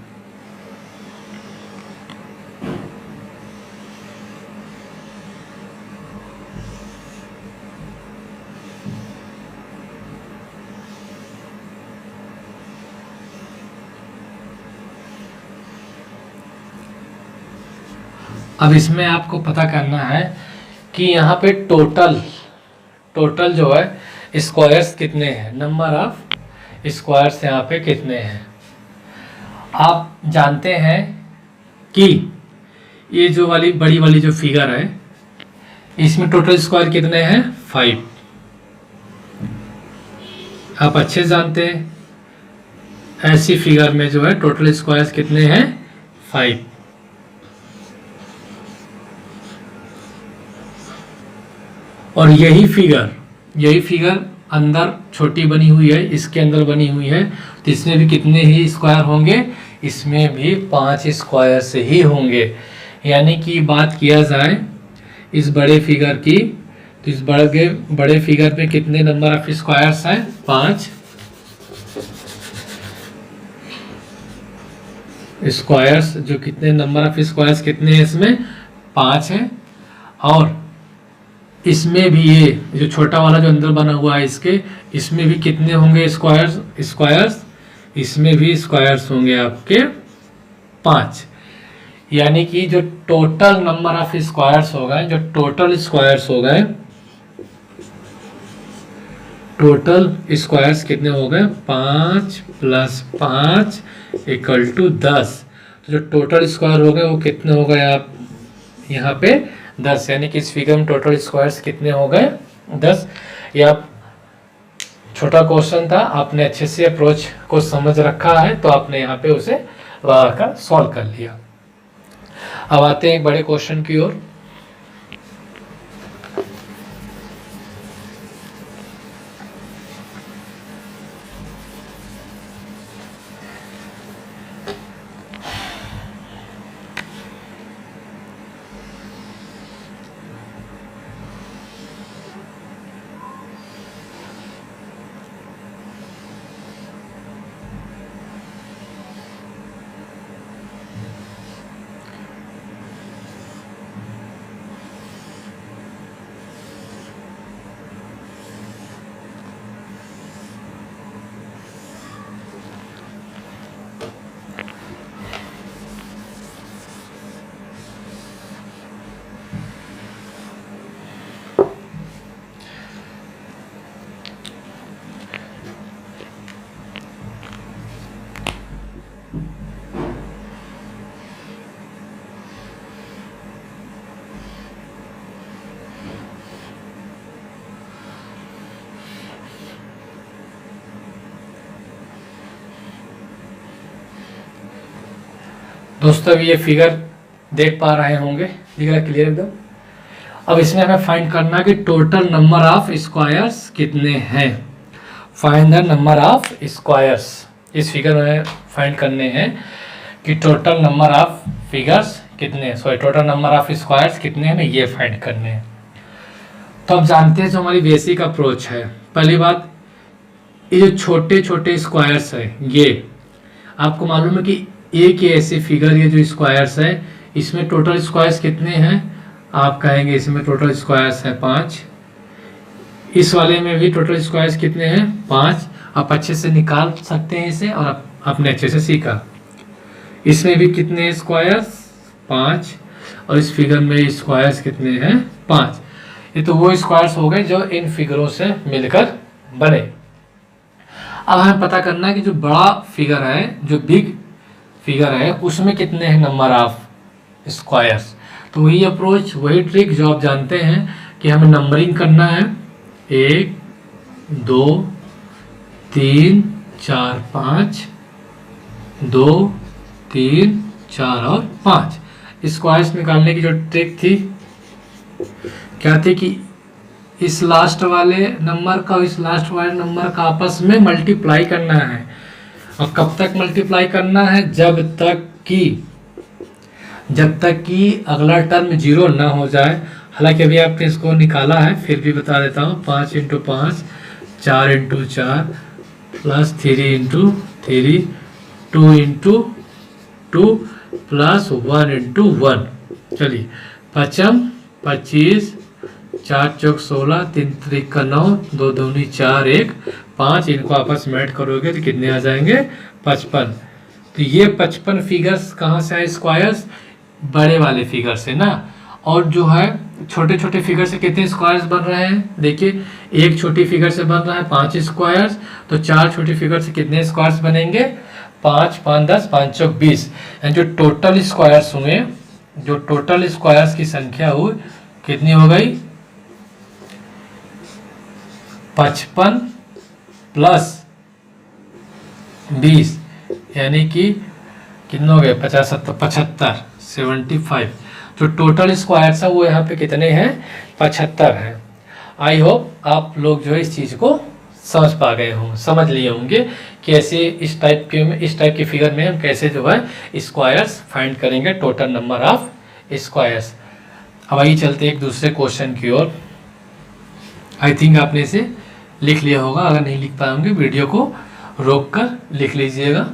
अब इसमें आपको पता करना है कि यहाँ पे टोटल जो है स्क्वायर्स कितने हैं, नंबर ऑफ स्क्वायर्स यहाँ पे कितने हैं। आप जानते हैं कि ये जो वाली बड़ी वाली जो फिगर है इसमें टोटल स्क्वायर कितने हैं, 5। आप अच्छे जानते हैं ऐसी फिगर में जो है टोटल स्क्वायर्स कितने हैं, 5। और यही फिगर अंदर छोटी बनी हुई है, इसके अंदर बनी हुई है, तो इसमें भी कितने ही स्क्वायर होंगे, इसमें भी 5 स्क्वायर से ही होंगे। यानी कि बात किया जाए इस बड़े फिगर की, तो इस बड़े फिगर पे कितने नंबर ऑफ स्क्वायर्स हैं, 5 स्क्वायर्स। जो कितने नंबर ऑफ स्क्वायर्स कितने हैं, इसमें 5 हैं। और इसमें भी ये जो छोटा वाला जो अंदर बना हुआ है इसमें भी कितने होंगे स्क्वायर्स, इसमें भी स्क्वायर्स होंगे आपके 5। यानी कि जो टोटल नंबर ऑफ स्क्वायर्स हो गए, जो टोटल स्क्वायर्स कितने हो गए, 5 + 5 = 10। तो जो टोटल स्क्वायर हो गए वो कितने हो गए आप यहाँ पे 10। यानी कि इस फिगर में टोटल स्क्वायर्स कितने हो गए, 10। यह छोटा क्वेश्चन था, आपने अच्छे से अप्रोच को समझ रखा है तो आपने यहाँ पे उसे लगाकर सॉल्व कर लिया। अब आते हैं एक बड़े क्वेश्चन की ओर। दोस्तों ये फिगर देख पा रहे होंगे, दिख रहा है क्लियर एकदम। अब इसमें हमें फाइंड करना है कि टोटल नंबर ऑफ स्क्वायर्स कितने हैं। Find the number of squares, इस फिगर में फाइंड करने हैं कि टोटल नंबर ऑफ फिगर्स कितने, टोटल नंबर ऑफ स्क्वायर्स कितने हैं, ये फाइंड करने हैं। तो अब जानते हैं जो हमारी बेसिक अप्रोच है। पहली बात, ये जो छोटे छोटे स्क्वायर्स है, ये आपको मालूम है कि एक ही ऐसी फिगर, ये जो स्क्वायर्स है इसमें टोटल स्क्वायर्स कितने हैं, आप कहेंगे इसमें टोटल स्क्वायर्स है 5। इस वाले में भी टोटल स्क्वायर्स कितने हैं, 5। आप अच्छे से निकाल सकते हैं इसे और आपने अच्छे से सीखा। इसमें भी कितने स्क्वायर्स, 5, और इस फिगर में स्क्वायर्स कितने हैं, 5। ये तो वो स्क्वायर्स हो गए जो इन फिगरों से मिलकर बने। अब हमें पता करना है कि जो बड़ा फिगर है, जो बिग फिगर है, उसमें कितने हैं नंबर ऑफ स्क्वायर्स। तो वही अप्रोच, वही ट्रिक जो आप जानते हैं कि हमें नंबरिंग करना है, 1 2 3 4 5, 2 3 4 और 5। स्क्वायर्स निकालने की जो ट्रिक थी क्या थी कि इस लास्ट वाले नंबर का इस लास्ट वाले नंबर का आपस में मल्टीप्लाई करना है। और कब तक मल्टीप्लाई करना है, जब तक कि अगला टर्म 0 ना हो जाए। हालांकि अभी आपने इसको निकाला है, फिर भी बता देता हूँ। 5 × 5, 4 × 4 प्लस 3 × 3, 2 × 2 प्लस 1 × 1। चलिए, 5 25, 4 चौक 16, 3 त्रिक का 9, 2 दूनी 4, 1 5। इनको आपस में ऐड करोगे तो कितने आ जाएंगे, 55। तो ये 55 फिगर्स कहाँ से आए स्क्वायर्स, बड़े वाले फिगर से ना। और जो है छोटे छोटे फिगर से कितने स्क्वायर्स बन रहे हैं, देखिए एक छोटी फिगर से बन रहा है 5 स्क्वायर्स, तो 4 छोटी फिगर से कितने स्क्वायर्स बनेंगे, 5 5 10, 5 चौक 20। यानी जो टोटल स्क्वायर्स हुए, जो टोटल स्क्वायर्स की संख्या हुई कितनी हो गई, 55 प्लस 20, यानी कि कितने हो गए, 50 75 75। जो टोटल स्क्वायर्स है वो यहाँ पे कितने हैं, 75 हैं। आई होप आप लोग जो है इस चीज़ को समझ पा गए हों, समझ लिए होंगे कि ऐसे इस टाइप के फिगर में हम कैसे जो है स्क्वायर्स फाइंड करेंगे, टोटल नंबर ऑफ स्क्वायर्स। अब आइए चलते एक दूसरे क्वेश्चन की ओर। आई थिंक आपने इसे लिख लिया होगा, अगर नहीं लिख पाए होंगे वीडियो को रोक कर लिख लीजिएगा।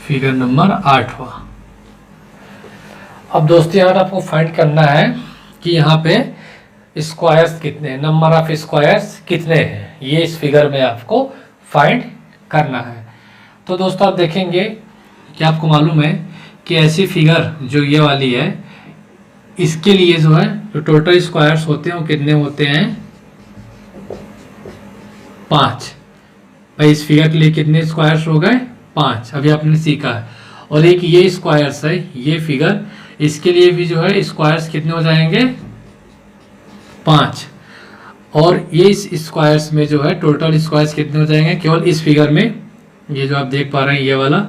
फिगर नंबर 8वां। अब दोस्तों यहाँ आपको फाइंड करना है कि यहाँ पे स्क्वायर्स कितने हैं, नंबर ऑफ स्क्वायर्स कितने हैं, ये इस फिगर में आपको फाइंड करना है। तो दोस्तों आप देखेंगे कि आपको मालूम है कि ऐसी फिगर जो ये वाली है, इसके लिए जो है जो टोटल स्क्वायर्स होते हैं वो कितने होते हैं, 5। भाई इस फिगर के लिए कितने स्क्वायर्स हो गए, 5। अभी आपने सीखा है। और एक ये स्क्वायर्स है, ये फिगर, इसके लिए भी जो है स्क्वायर्स कितने हो जाएंगे, 5। और ये इस स्क्वायर्स में जो है टोटल स्क्वायर्स कितने हो जाएंगे, केवल इस फिगर में ये जो आप देख पा रहे हैं ये वाला,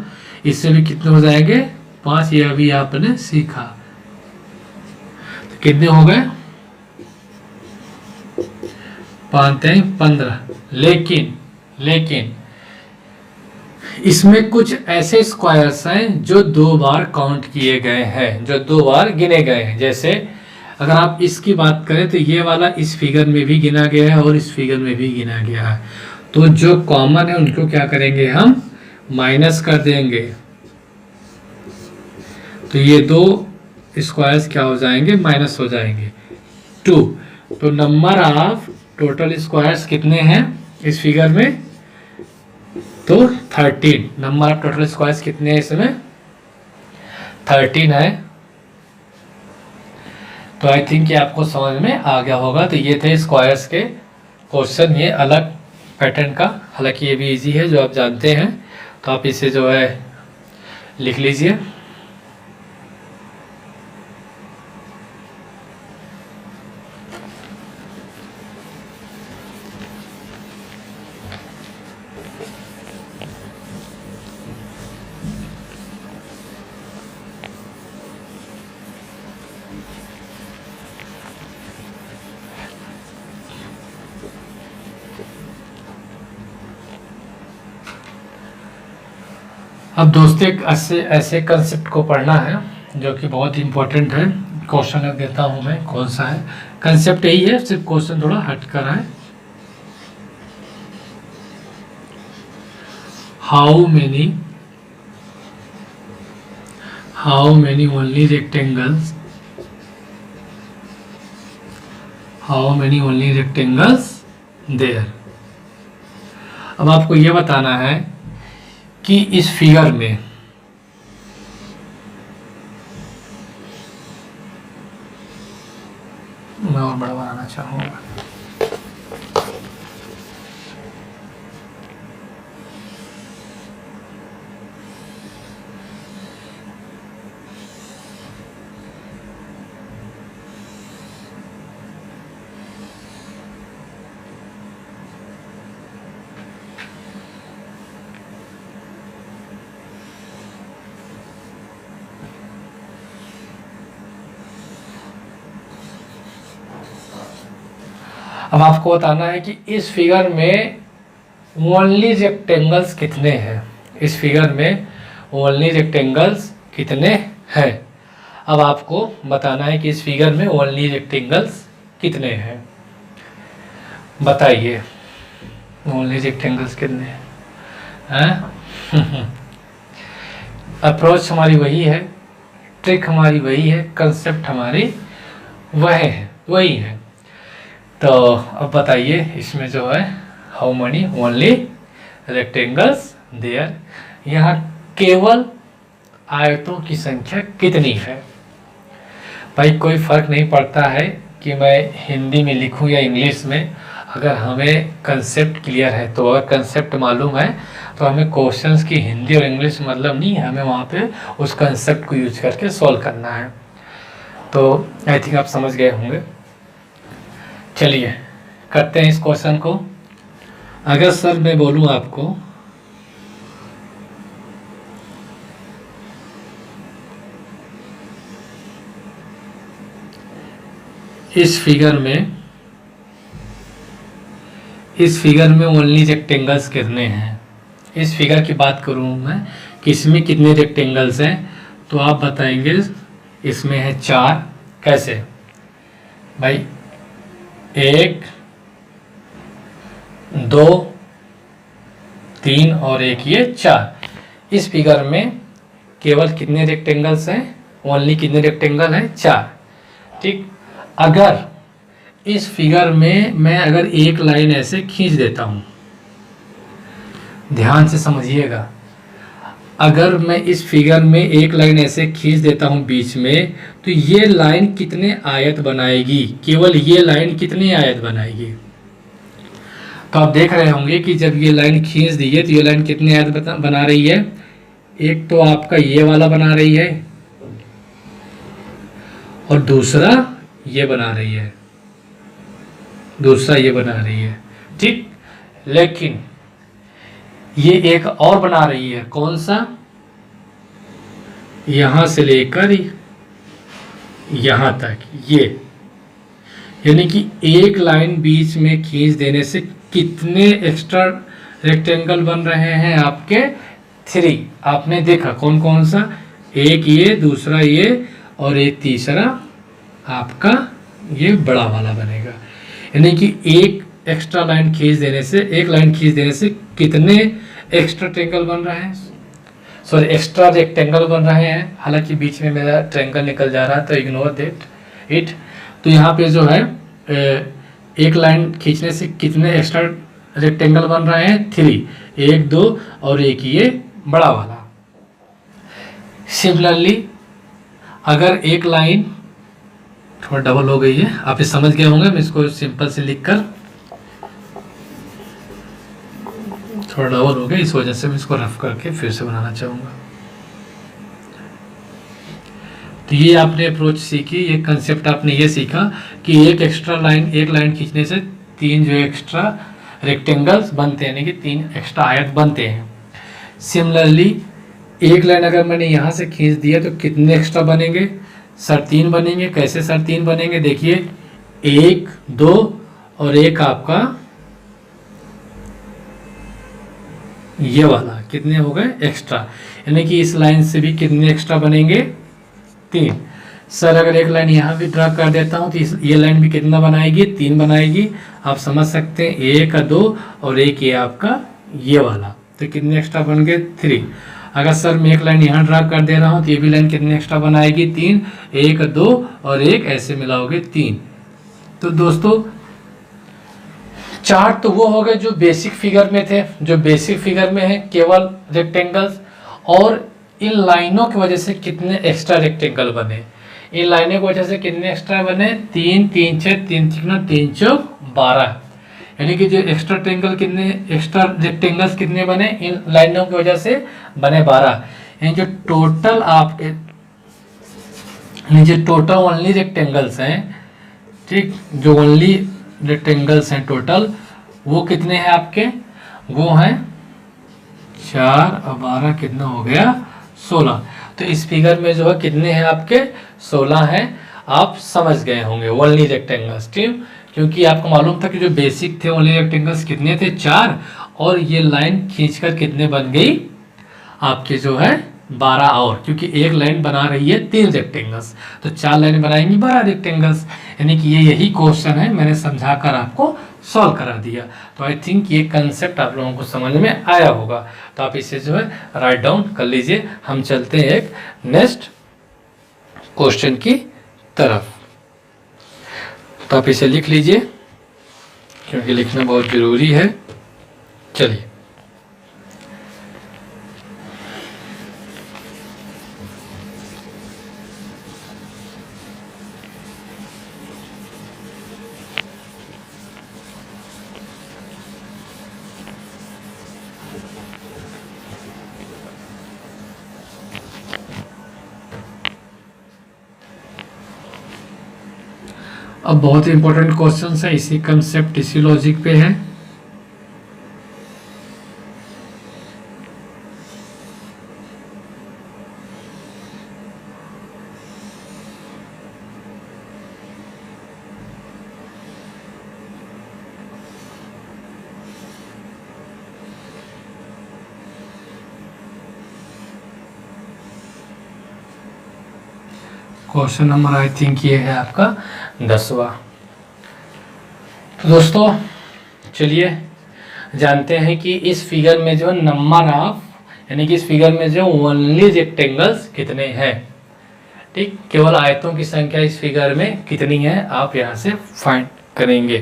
इससे भी कितने हो जाएंगे, 5। ये अभी आपने सीखा, तो कितने हो गए, 5 15। लेकिन इसमें कुछ ऐसे स्क्वायर्स हैं जो 2 बार काउंट किए गए हैं, जो 2 बार गिने गए हैं। जैसे अगर आप इसकी बात करें तो ये वाला इस फिगर में भी गिना गया है और इस फिगर में भी गिना गया है। तो जो कॉमन है उनको क्या करेंगे, हम माइनस कर देंगे। तो ये 2 स्क्वायर्स क्या हो जाएंगे, माइनस हो जाएंगे, 2। तो नंबर ऑफ टोटल स्क्वायर्स कितने हैं इस फिगर में, तो 13। नंबर ऑफ टोटल स्क्वायर्स कितने हैं इसमें, 13 है। तो आई थिंक ये आपको समझ में आ गया होगा। तो ये थे स्क्वायर्स के क्वेश्चन, ये अलग पैटर्न का, हालांकि ये भी इजी है जो आप जानते हैं। तो आप इसे जो है लिख लीजिए। अब दोस्तों एक ऐसे ऐसे कंसेप्ट को पढ़ना है जो कि बहुत इम्पोर्टेंट है। क्वेश्चन रख देता हूँ मैं, कौन सा है। कंसेप्ट यही है, सिर्फ क्वेश्चन थोड़ा हट कर है। How many only rectangles, how many only rectangles there. अब आपको यह बताना है कि इस फिगर में मैं और बड़ा बनाना चाहूंगा। अब आपको बताना है कि इस फिगर में ओनली रेक्टेंगल्स कितने हैं। इस फिगर में ओनली रेक्टेंगल्स कितने हैं। अब आपको बताना है कि इस फिगर में ओनली रेक्टेंगल्स कितने हैं। बताइए ओनली रेक्टेंगल्स कितने हैं। अप्रोच हमारी वही है, ट्रिक हमारी वही है, कंसेप्ट हमारी वही है। तो अब बताइए इसमें जो है how many only rectangles there, यहाँ केवल आयतों की संख्या कितनी है। भाई कोई फर्क नहीं पड़ता है कि मैं हिंदी में लिखूं या इंग्लिश में, अगर हमें कंसेप्ट क्लियर है तो, अगर कंसेप्ट मालूम है तो हमें क्वेश्चंस की हिंदी और इंग्लिश मतलब नहीं है, हमें वहाँ पे उस कंसेप्ट को यूज करके सॉल्व करना है। तो आई थिंक आप समझ गए होंगे। चलिए करते हैं इस क्वेश्चन को। अगर सर मैं बोलूं आपको इस फिगर में ओनली रेक्टेंगल्स कितने हैं, इस फिगर की बात करूं मैं कि इसमें कितने रेक्टेंगल्स हैं, तो आप बताएंगे इसमें है 4। कैसे भाई, 1 2 3 और एक ये 4। इस फिगर में केवल कितने रेक्टेंगल्स हैं, ओनली कितने रेक्टेंगल हैं, 4। ठीक। अगर इस फिगर में मैं अगर एक लाइन ऐसे खींच देता हूं, ध्यान से समझिएगा, अगर मैं इस फिगर में एक लाइन ऐसे खींच देता हूं बीच में, तो ये लाइन कितने आयत बनाएगी, केवल ये लाइन कितने आयत बनाएगी। तो आप देख रहे होंगे कि जब ये लाइन खींच दी है तो ये लाइन कितने आयत बना रही है। एक तो आपका ये वाला बना रही है और दूसरा ये बना रही है, दूसरा ये बना रही है। ठीक। लेकिन ये एक और बना रही है, कौन सा, यहां से लेकर यहां तक ये, यानी कि एक लाइन बीच में खींच देने से कितने एक्स्ट्रा रेक्टेंगल बन रहे हैं आपके, 3। आपने देखा कौन कौन सा, एक ये, दूसरा ये और एक तीसरा आपका ये बड़ा वाला बनेगा। यानी कि एक एक्स्ट्रा लाइन खींच देने से, एक लाइन खींच देने से कितने एक्स्ट्रा ट्रेंगल बन रहे हैं, सॉरी एक्स्ट्रा रेक्टेंगल बन रहे हैं। हालांकि बीच में मेरा ट्रेंगल निकल जा रहा है तो इग्नोर दैट इट। तो यहाँ पे जो है एक लाइन खींचने से कितने एक्स्ट्रा रेक्टेंगल बन रहे हैं, 3, 1 2 और एक ये बड़ा वाला। सिमिलरली अगर एक लाइन थोड़ा डबल हो गई है, आप ये समझ गए होंगे, मैं इसको सिंपल से लिखकर, थोड़ा डबल हो गया इस वजह से मैं इसको रफ करके फिर से बनाना चाहूँगा। तो ये आपने अप्रोच सीखी, ये कंसेप्ट आपने ये सीखा कि एक लाइन खींचने से 3 जो एक्स्ट्रा रेक्टेंगल्स बनते हैं, यानी कि 3 एक्स्ट्रा आयत बनते हैं। सिमिलरली एक लाइन अगर मैंने यहाँ से खींच दिया तो कितने एक्स्ट्रा बनेंगे, सर 3 बनेंगे। कैसे सर 3 बनेंगे, देखिए 1 2 और एक आपका ये वाला कितने हो गए एक्स्ट्रा, यानी कि इस लाइन से भी कितने एक्स्ट्रा बनेंगे 3। सर अगर एक लाइन यहाँ भी ड्रा कर देता हूँ तो ये लाइन भी कितना बनाएगी 3 बनाएगी। आप समझ सकते हैं 1 2 और एक ये आपका ये वाला, तो कितने एक्स्ट्रा बन गए 3। अगर सर मैं एक लाइन यहाँ ड्रा कर दे रहा हूँ तो ये भी लाइन कितने एक्स्ट्रा बनाएगी 3, 1 2 और एक ऐसे मिलाओगे 3। तो दोस्तों चार्ट तो वो हो गए जो बेसिक फिगर में थे, जो बेसिक फिगर में है केवल रेक्टेंगल्स, और इन लाइनों की वजह से कितने एक्स्ट्रा रेक्टेंगल बने, इन लाइनों की वजह से कितने एक्स्ट्रा बने 3 3 6 3 3 3 चौक 12, यानी कि जो एक्स्ट्रा ट्रेंगल कितने एक्स्ट्रा रेक्टेंगल्स कितने बने इन लाइनों की वजह से बने 12। यानी जो टोटल आपके जो टोटल ओनली रेक्टेंगल्स हैं, ठीक, जो ओनली रेक्टेंगल्स हैं टोटल वो कितने हैं आपके, वो हैं 4 और 12 कितना हो गया 16। तो इस फिगर में जो है कितने हैं आपके 16 हैं। आप समझ गए होंगे ओनली रेक्टेंगल्स, ठीक, क्योंकि आपको मालूम था कि जो बेसिक थे ओनली रेक्टेंगल्स कितने थे 4, और ये लाइन खींचकर कितने बन गई आपके जो है 12, और क्योंकि एक लाइन बना रही है 3 रेक्टेंगल्स तो 4 लाइन बनाएंगी 12 रेक्टेंगल्स, यानी कि ये यही क्वेश्चन है, मैंने समझाकर आपको सॉल्व करा दिया। तो आई थिंक ये कंसेप्ट आप लोगों को समझ में आया होगा, तो आप इसे जो है राइट डाउन कर लीजिए। हम चलते हैं एक नेक्स्ट क्वेश्चन की तरफ, तो आप इसे लिख लीजिए क्योंकि लिखना बहुत जरूरी है। चलिए अब बहुत ही इंपॉर्टेंट क्वेश्चन है, इसी कंसेप्ट इसी लॉजिक पे है। क्वेश्चन नंबर आई थिंक ये है आपका 10वां। तो दोस्तों चलिए जानते हैं कि इस फिगर में जो नंबर ऑफ, यानी कि इस फिगर में जो ओनली रेक्टेंगल्स कितने हैं, ठीक, केवल आयतों की संख्या इस फिगर में कितनी है आप यहाँ से फाइंड करेंगे।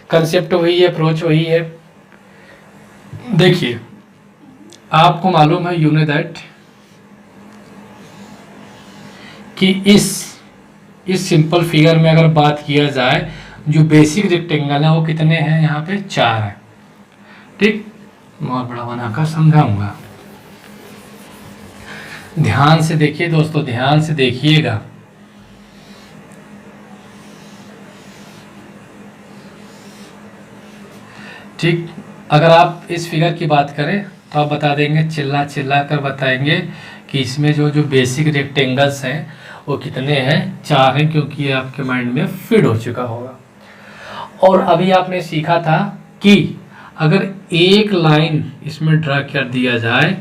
कंसेप्ट वही है, अप्रोच वही है। देखिए आपको मालूम है यूनो दैट कि इस सिंपल फिगर में अगर बात किया जाए जो बेसिक रेक्टेंगल है वो कितने हैं, यहाँ पे 4 है, ठीक, बहुत बड़ा बनाकर समझाऊंगा। ध्यान से देखिए दोस्तों, ध्यान से देखिएगा। ठीक, अगर आप इस फिगर की बात करें तो आप बता देंगे, चिल्ला चिल्ला कर बताएंगे कि इसमें जो बेसिक रेक्टेंगल्स हैं वो कितने हैं, 4 हैं, क्योंकि ये आपके माइंड में फिट हो चुका होगा। और अभी आपने सीखा था कि अगर एक लाइन इसमें ड्रा कर दिया जाए,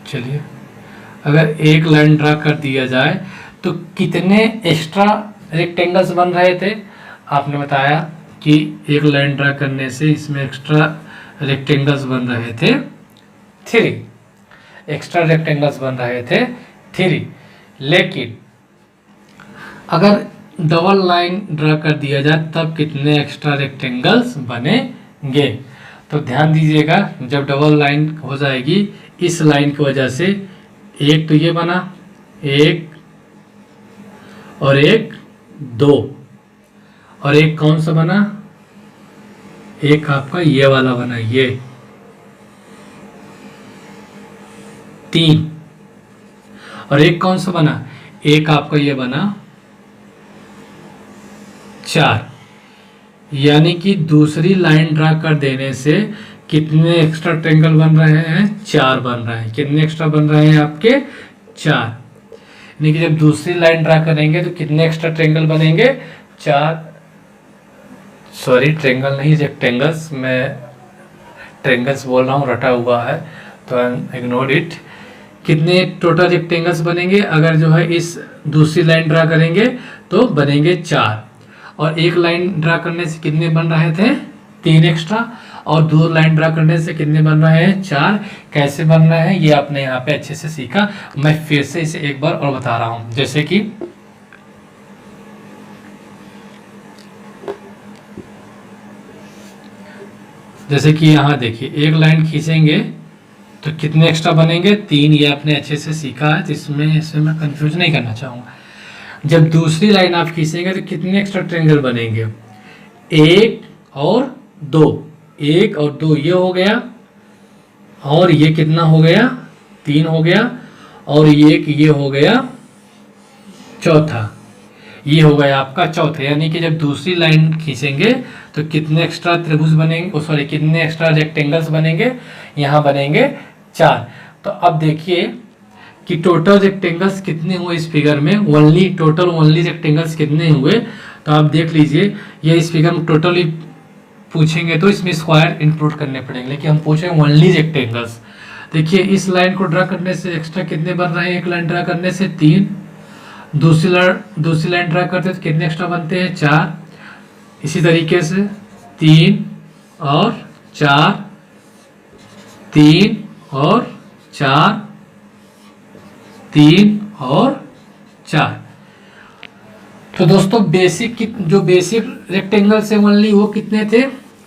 चलिए अगर एक लाइन ड्रा कर दिया जाए तो कितने एक्स्ट्रा रेक्टेंगल्स बन रहे थे। आपने बताया कि एक लाइन ड्रा करने से इसमें एक्स्ट्रा रेक्टेंगल्स बन रहे थे 3, एक्स्ट्रा रेक्टेंगल्स बन रहे थे 3। लेकिन अगर डबल लाइन ड्रा कर दिया जाए तब कितने एक्स्ट्रा रेक्टेंगल्स बनेंगे। तो ध्यान दीजिएगा, जब डबल लाइन हो जाएगी इस लाइन की वजह से एक तो ये बना, एक और एक 2, और एक कौन सा बना, एक आपका ये वाला बना, ये 3, और एक कौन सा बना, एक आपका ये बना 4। यानी कि दूसरी लाइन ड्रा कर देने से कितने एक्स्ट्रा ट्रायंगल बन रहे हैं, 4 बन रहे हैं। कितने एक्स्ट्रा बन रहे हैं आपके 4। यानी कि जब दूसरी लाइन ड्रा करेंगे तो कितने एक्स्ट्रा ट्रायंगल बनेंगे 4, सॉरी ट्रायंगल नहीं रेक्टेंगल्स, मैं ट्रेंगल्स बोल रहा हूँ, रटा हुआ है तो इग्नोर इट। कितने टोटल रेक्टेंगल्स बनेंगे? अगर जो है इस दूसरी लाइन ड्रा करेंगे तो बनेंगे 4, और एक लाइन ड्रा करने से कितने बन रहे थे? 3 एक्स्ट्रा, और 2 लाइन ड्रा करने से कितने बन रहे हैं? 4। कैसे बन रहे हैं ये आपने यहाँ पे अच्छे से सीखा। मैं फिर से इसे एक बार और बता रहा हूँ। जैसे कि यहाँ देखिए, एक लाइन खींचेंगे तो कितने एक्स्ट्रा बनेंगे? 3। ये आपने अच्छे से सीखा है, तो इसमें मैं कंफ्यूज नहीं करना चाहूँगा। जब दूसरी लाइन आप खींचेंगे तो कितने एक्स्ट्रा ट्रायंगल बनेंगे? 1 और 2, 1 और 2 ये हो गया, और ये कितना हो गया? 3 हो गया, और ये हो गया चौथा, ये हो गया आपका चौथा। यानी कि जब दूसरी लाइन खींचेंगे तो कितने एक्स्ट्रा त्रिभुज बनेंगे, सॉरी कितने एक्स्ट्रा रेक्टेंगल्स बनेंगे? यहाँ बनेंगे 4। तो अब देखिए कि टोटल रेक्टेंगल्स कितने हुए इस फिगर में, टोटल ओनली रेक्टेंगल्स कितने हुए। तो आप देख लीजिए, ये इस फिगर में टोटली पूछेंगे तो इसमें स्क्वायर इंक्लूड करने पड़ेंगे, लेकिन हम पूछेंगे ओनली रेक्टेंगल्स। देखिए इस लाइन को ड्रा करने से एक्स्ट्रा कितने बन रहे हैं? एक लाइन ड्रा करने से 3, दूसरी लाइन ड्रा करते तो कितने एक्स्ट्रा बनते हैं? 4। इसी तरीके से 3 और 4, 3 और 4, 3 और 4। तो दोस्तों जो बेसिक रेक्टेंगल से ओनली वो कितने थे?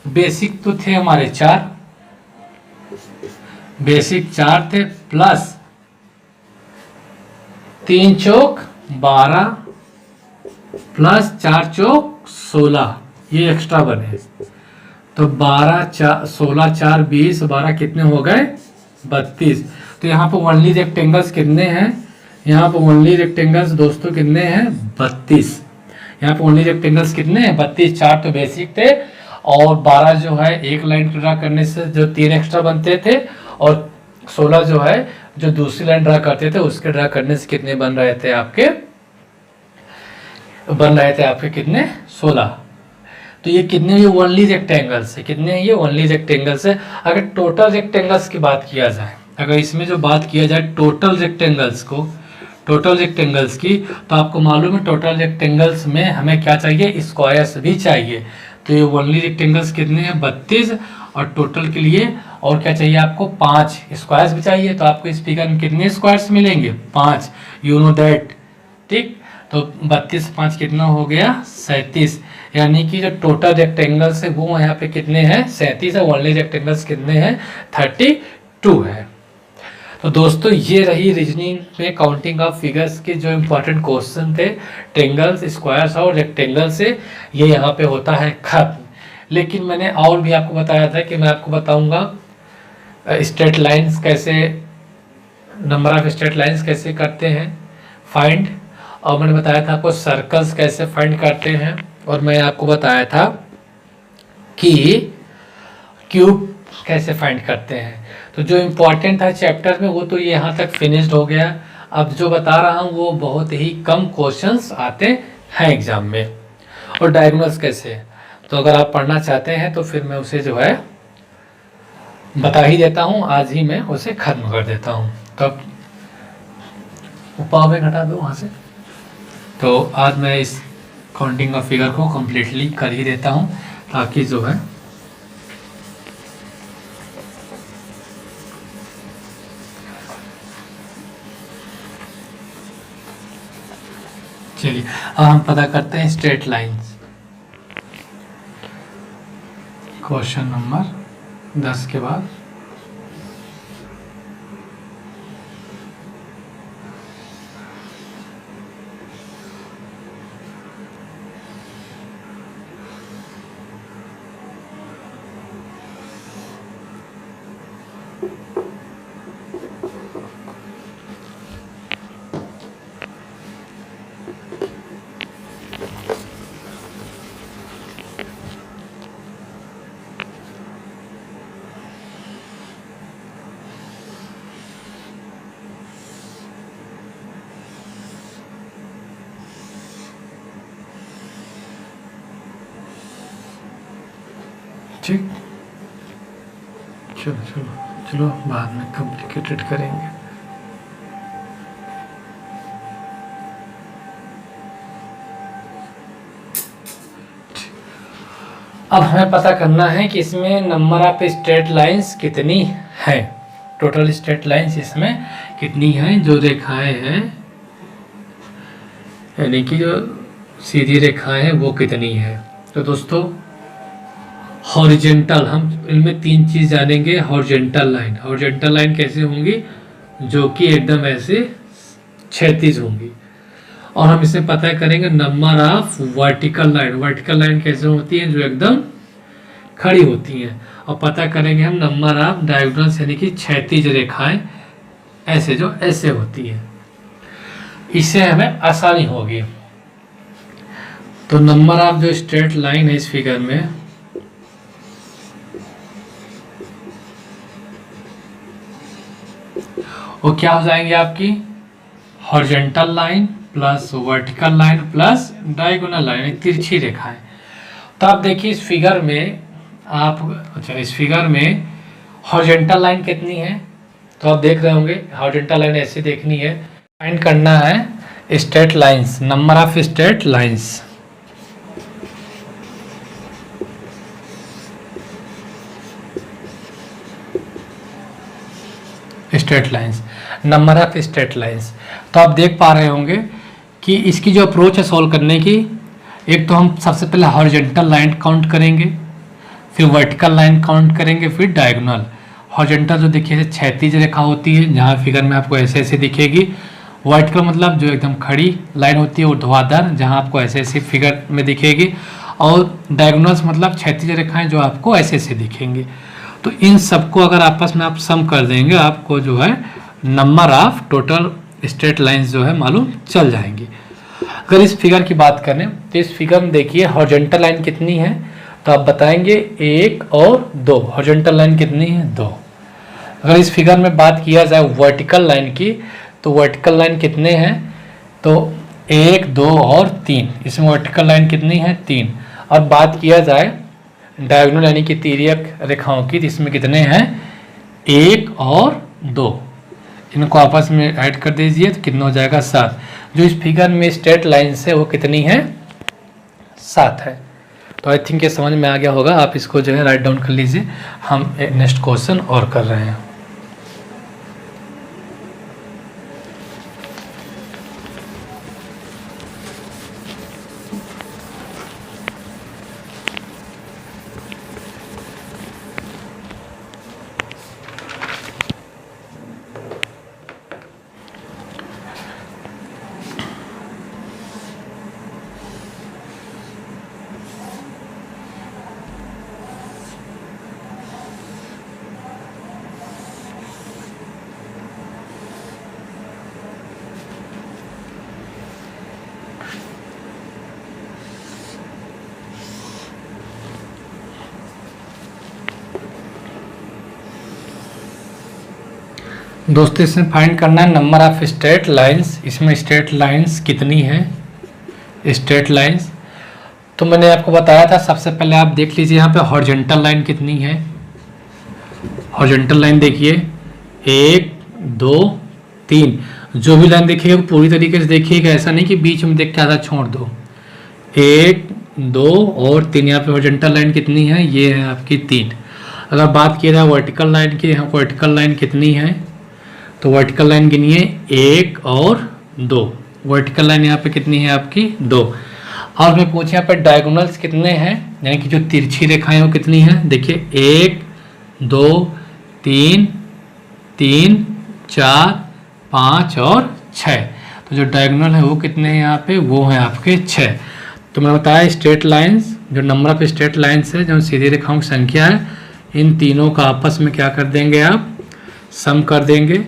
बेसिक तो थे हमारे 4, बेसिक 4 थे, प्लस 3 चौक 12 प्लस 4 चौक 16, ये एक्स्ट्रा बने। तो 12 4 16 4 20, 12 कितने हो गए? 32। तो यहाँ पर ओनली रेक्टेंगल्स कितने हैं? यहाँ पर ओनली रेक्टेंगल्स दोस्तों कितने हैं? 32। यहाँ पर ओनली रेक्टेंगल्स कितने हैं? 32। 4 तो बेसिक थे, और 12 जो है एक लाइन ड्रा करने से जो 3 एक्स्ट्रा बनते थे, और 16 जो है जो दूसरी लाइन ड्रा करते थे उसके ड्रा करने से कितने बन रहे थे आपके? कितने? 16। तो ये कितने? ये ओनली रेक्टेंगल्स है। कितने हैं ये? ओनली रेक्टेंगल्स है। अगर टोटल रेक्टेंगल्स की बात किया जाए, अगर इसमें जो बात किया जाए टोटल रेक्टेंगल्स की, तो आपको मालूम है टोटल रेक्टेंगल्स में हमें क्या चाहिए? स्क्वायर्स भी चाहिए। तो ये ओनली रेक्टेंगल्स कितने हैं? 32, और टोटल के लिए और क्या चाहिए आपको? 5 स्क्वायर्स भी चाहिए। तो आपको इस फिगर में कितने स्क्वायर्स मिलेंगे? 5, यू नो दैट। ठीक, तो 32 5 कितना हो गया? 37। यानी कि जो टोटल रेक्टेंगल्स है वो यहाँ पे कितने हैं? 37 है। ओनली रेक्टेंगल्स कितने हैं? 32 है। तो दोस्तों ये रही रीजनिंग में काउंटिंग ऑफ फिगर्स के जो इम्पोर्टेंट क्वेश्चन थे, ट्रेंगल्स, स्क्वायर्स और रेक्टेंगल से, ये यहाँ पे होता है खत्म। लेकिन मैंने और भी आपको बताया था कि मैं आपको बताऊंगा स्ट्रेट लाइंस कैसे, नंबर ऑफ स्ट्रेट लाइंस कैसे करते हैं फाइंड, और मैंने बताया था आपको सर्कल्स कैसे फाइंड करते हैं, और मैं आपको बताया था कि क्यूब कैसे फाइंड करते हैं। तो जो इम्पोर्टेंट था चैप्टर में वो तो यहाँ तक फिनिश्ड हो गया। अब जो बता रहा हूँ वो बहुत ही कम क्वेश्चंस आते हैं एग्जाम में। और डायगोनल्स कैसे, तो अगर आप पढ़ना चाहते हैं तो फिर मैं उसे जो है बता ही देता हूँ, आज ही मैं उसे खत्म कर देता हूँ। तब ऊपर में घटा दो वहाँ से। तो आज मैं इस काउंटिंग ऑफ फिगर को कम्प्लीटली कर ही देता हूँ, ताकि जो है चलिए अब हम पता करते हैं स्ट्रेट लाइंस। क्वेश्चन नंबर 10 के बाद ठीक। चलो चलो चलो, बाद में कॉम्प्लिकेटेड करेंगे। अब हमें पता करना है कि इसमें नंबर ऑफ स्ट्रेट लाइंस कितनी है, टोटल स्ट्रेट लाइंस इसमें कितनी है, जो रेखाएं हैं यानी कि जो सीधी रेखाएं हैं वो कितनी है। तो दोस्तों हॉरिजेंटल, हम इनमें तीन चीज जानेंगे। हॉरिजेंटल लाइन, हॉरिजेंटल लाइन कैसे होंगी, जो कि एकदम ऐसे क्षैतिज होंगी। और हम इसे पता करेंगे number of vertical line, vertical line कैसे होती है, जो एकदम खड़ी होती हैं। और पता करेंगे हम नंबर ऑफ डायगोनल्स यानी कि क्षैतिज रेखाएं ऐसे जो ऐसे होती है। इससे हमें आसानी होगी। तो नंबर ऑफ जो स्ट्रेट लाइन है इस फिगर में, वो क्या हो जाएंगे आपकी, horizontal line plus vertical line plus diagonal line, तिरछी रेखाएं। तो आप देखिए इस फिगर में आप, अच्छा इस फिगर में हॉरिजॉन्टल लाइन कितनी है, तो आप देख रहे होंगे हॉरिजॉन्टल लाइन ऐसे देखनी है। फाइंड करना है straight lines, number of straight lines. Straight lines, number of straight lines. तो आप देख पा रहे होंगे कि इसकी जो अप्रोच है सॉल्व करने की, एक तो हम सबसे पहले हॉरिजॉन्टल लाइन काउंट करेंगे, फिर वर्टिकल लाइन काउंट करेंगे, फिर डायगोनल। हॉरिजॉन्टल जो देखिए क्षैतिज रेखा होती है, जहाँ फिगर में आपको ऐसे ऐसे दिखेगी। वर्टिकल मतलब जो एकदम खड़ी लाइन होती है, ऊर्ध्वाधर, जहाँ आपको ऐसे ऐसे फिगर में दिखेगी। और डायगोनल्स मतलब क्षैतिज रेखाएं जो आपको ऐसे ऐसे दिखेंगी। तो इन सबको अगर आपस में आप सम कर देंगे, आपको जो है number of total straight lines जो है मालूम चल जाएंगी। अगर इस फिगर की बात करें तो इस फिगर में देखिए हॉरिजॉन्टल लाइन कितनी है, तो आप बताएंगे 1 और 2। हॉरिजॉन्टल लाइन कितनी है, 2। अगर इस फिगर में बात किया जाए वर्टिकल लाइन की, तो वर्टिकल लाइन कितने हैं, तो 1, 2 और 3। इसमें वर्टिकल लाइन कितनी है, 3। और बात किया जाए डायगोनल यानी कि तिर्यक रेखाओं की, इसमें कितने हैं, 1 और 2। इनको आपस में ऐड कर दीजिए तो कितना हो जाएगा, 7। जो इस फिगर में स्ट्रेट लाइन है वो कितनी है, 7 है। तो आई थिंक ये समझ में आ गया होगा। आप इसको जो है राइट डाउन कर लीजिए। हम नेक्स्ट क्वेश्चन और कर रहे हैं। दोस्तों इसमें फाइंड करना है नंबर ऑफ स्ट्रेट लाइंस। इसमें स्ट्रेट लाइंस कितनी है, स्ट्रेट लाइंस। तो मैंने आपको बताया था, सबसे पहले आप देख लीजिए यहाँ पे हॉरिजॉन्टल लाइन कितनी है। हॉरिजॉन्टल लाइन देखिए 1, 2, 3। जो भी लाइन देखिएगा पूरी तरीके से देखिएगा, ऐसा नहीं कि बीच में देख के आधा छोड़ दो। 1, 2 और 3। यहाँ पे हॉरिजॉन्टल लाइन कितनी है, ये है आपकी 3। अगर बात किया जाए वर्टिकल लाइन की, यहाँ वर्टिकल लाइन कितनी है, तो वर्टिकल लाइन गिनिए 1 और 2। वर्टिकल लाइन यहाँ पे कितनी है आपकी, 2। और मैं पूछे यहाँ पे डायगोनल्स कितने हैं, यानी कि जो तिरछी रेखाएं वो कितनी है। देखिए 1, 2, 3, 3, 4, 5 और 6। तो जो डायगोनल है वो कितने हैं यहाँ पे, वो हैं आपके 6। तो मैंने बताया स्ट्रेट लाइंस, जो नंबर ऑफ स्ट्रेट लाइंस है, जो सीधी रेखाओं की संख्या है, इन तीनों का आपस में क्या कर देंगे आप, सम कर देंगे।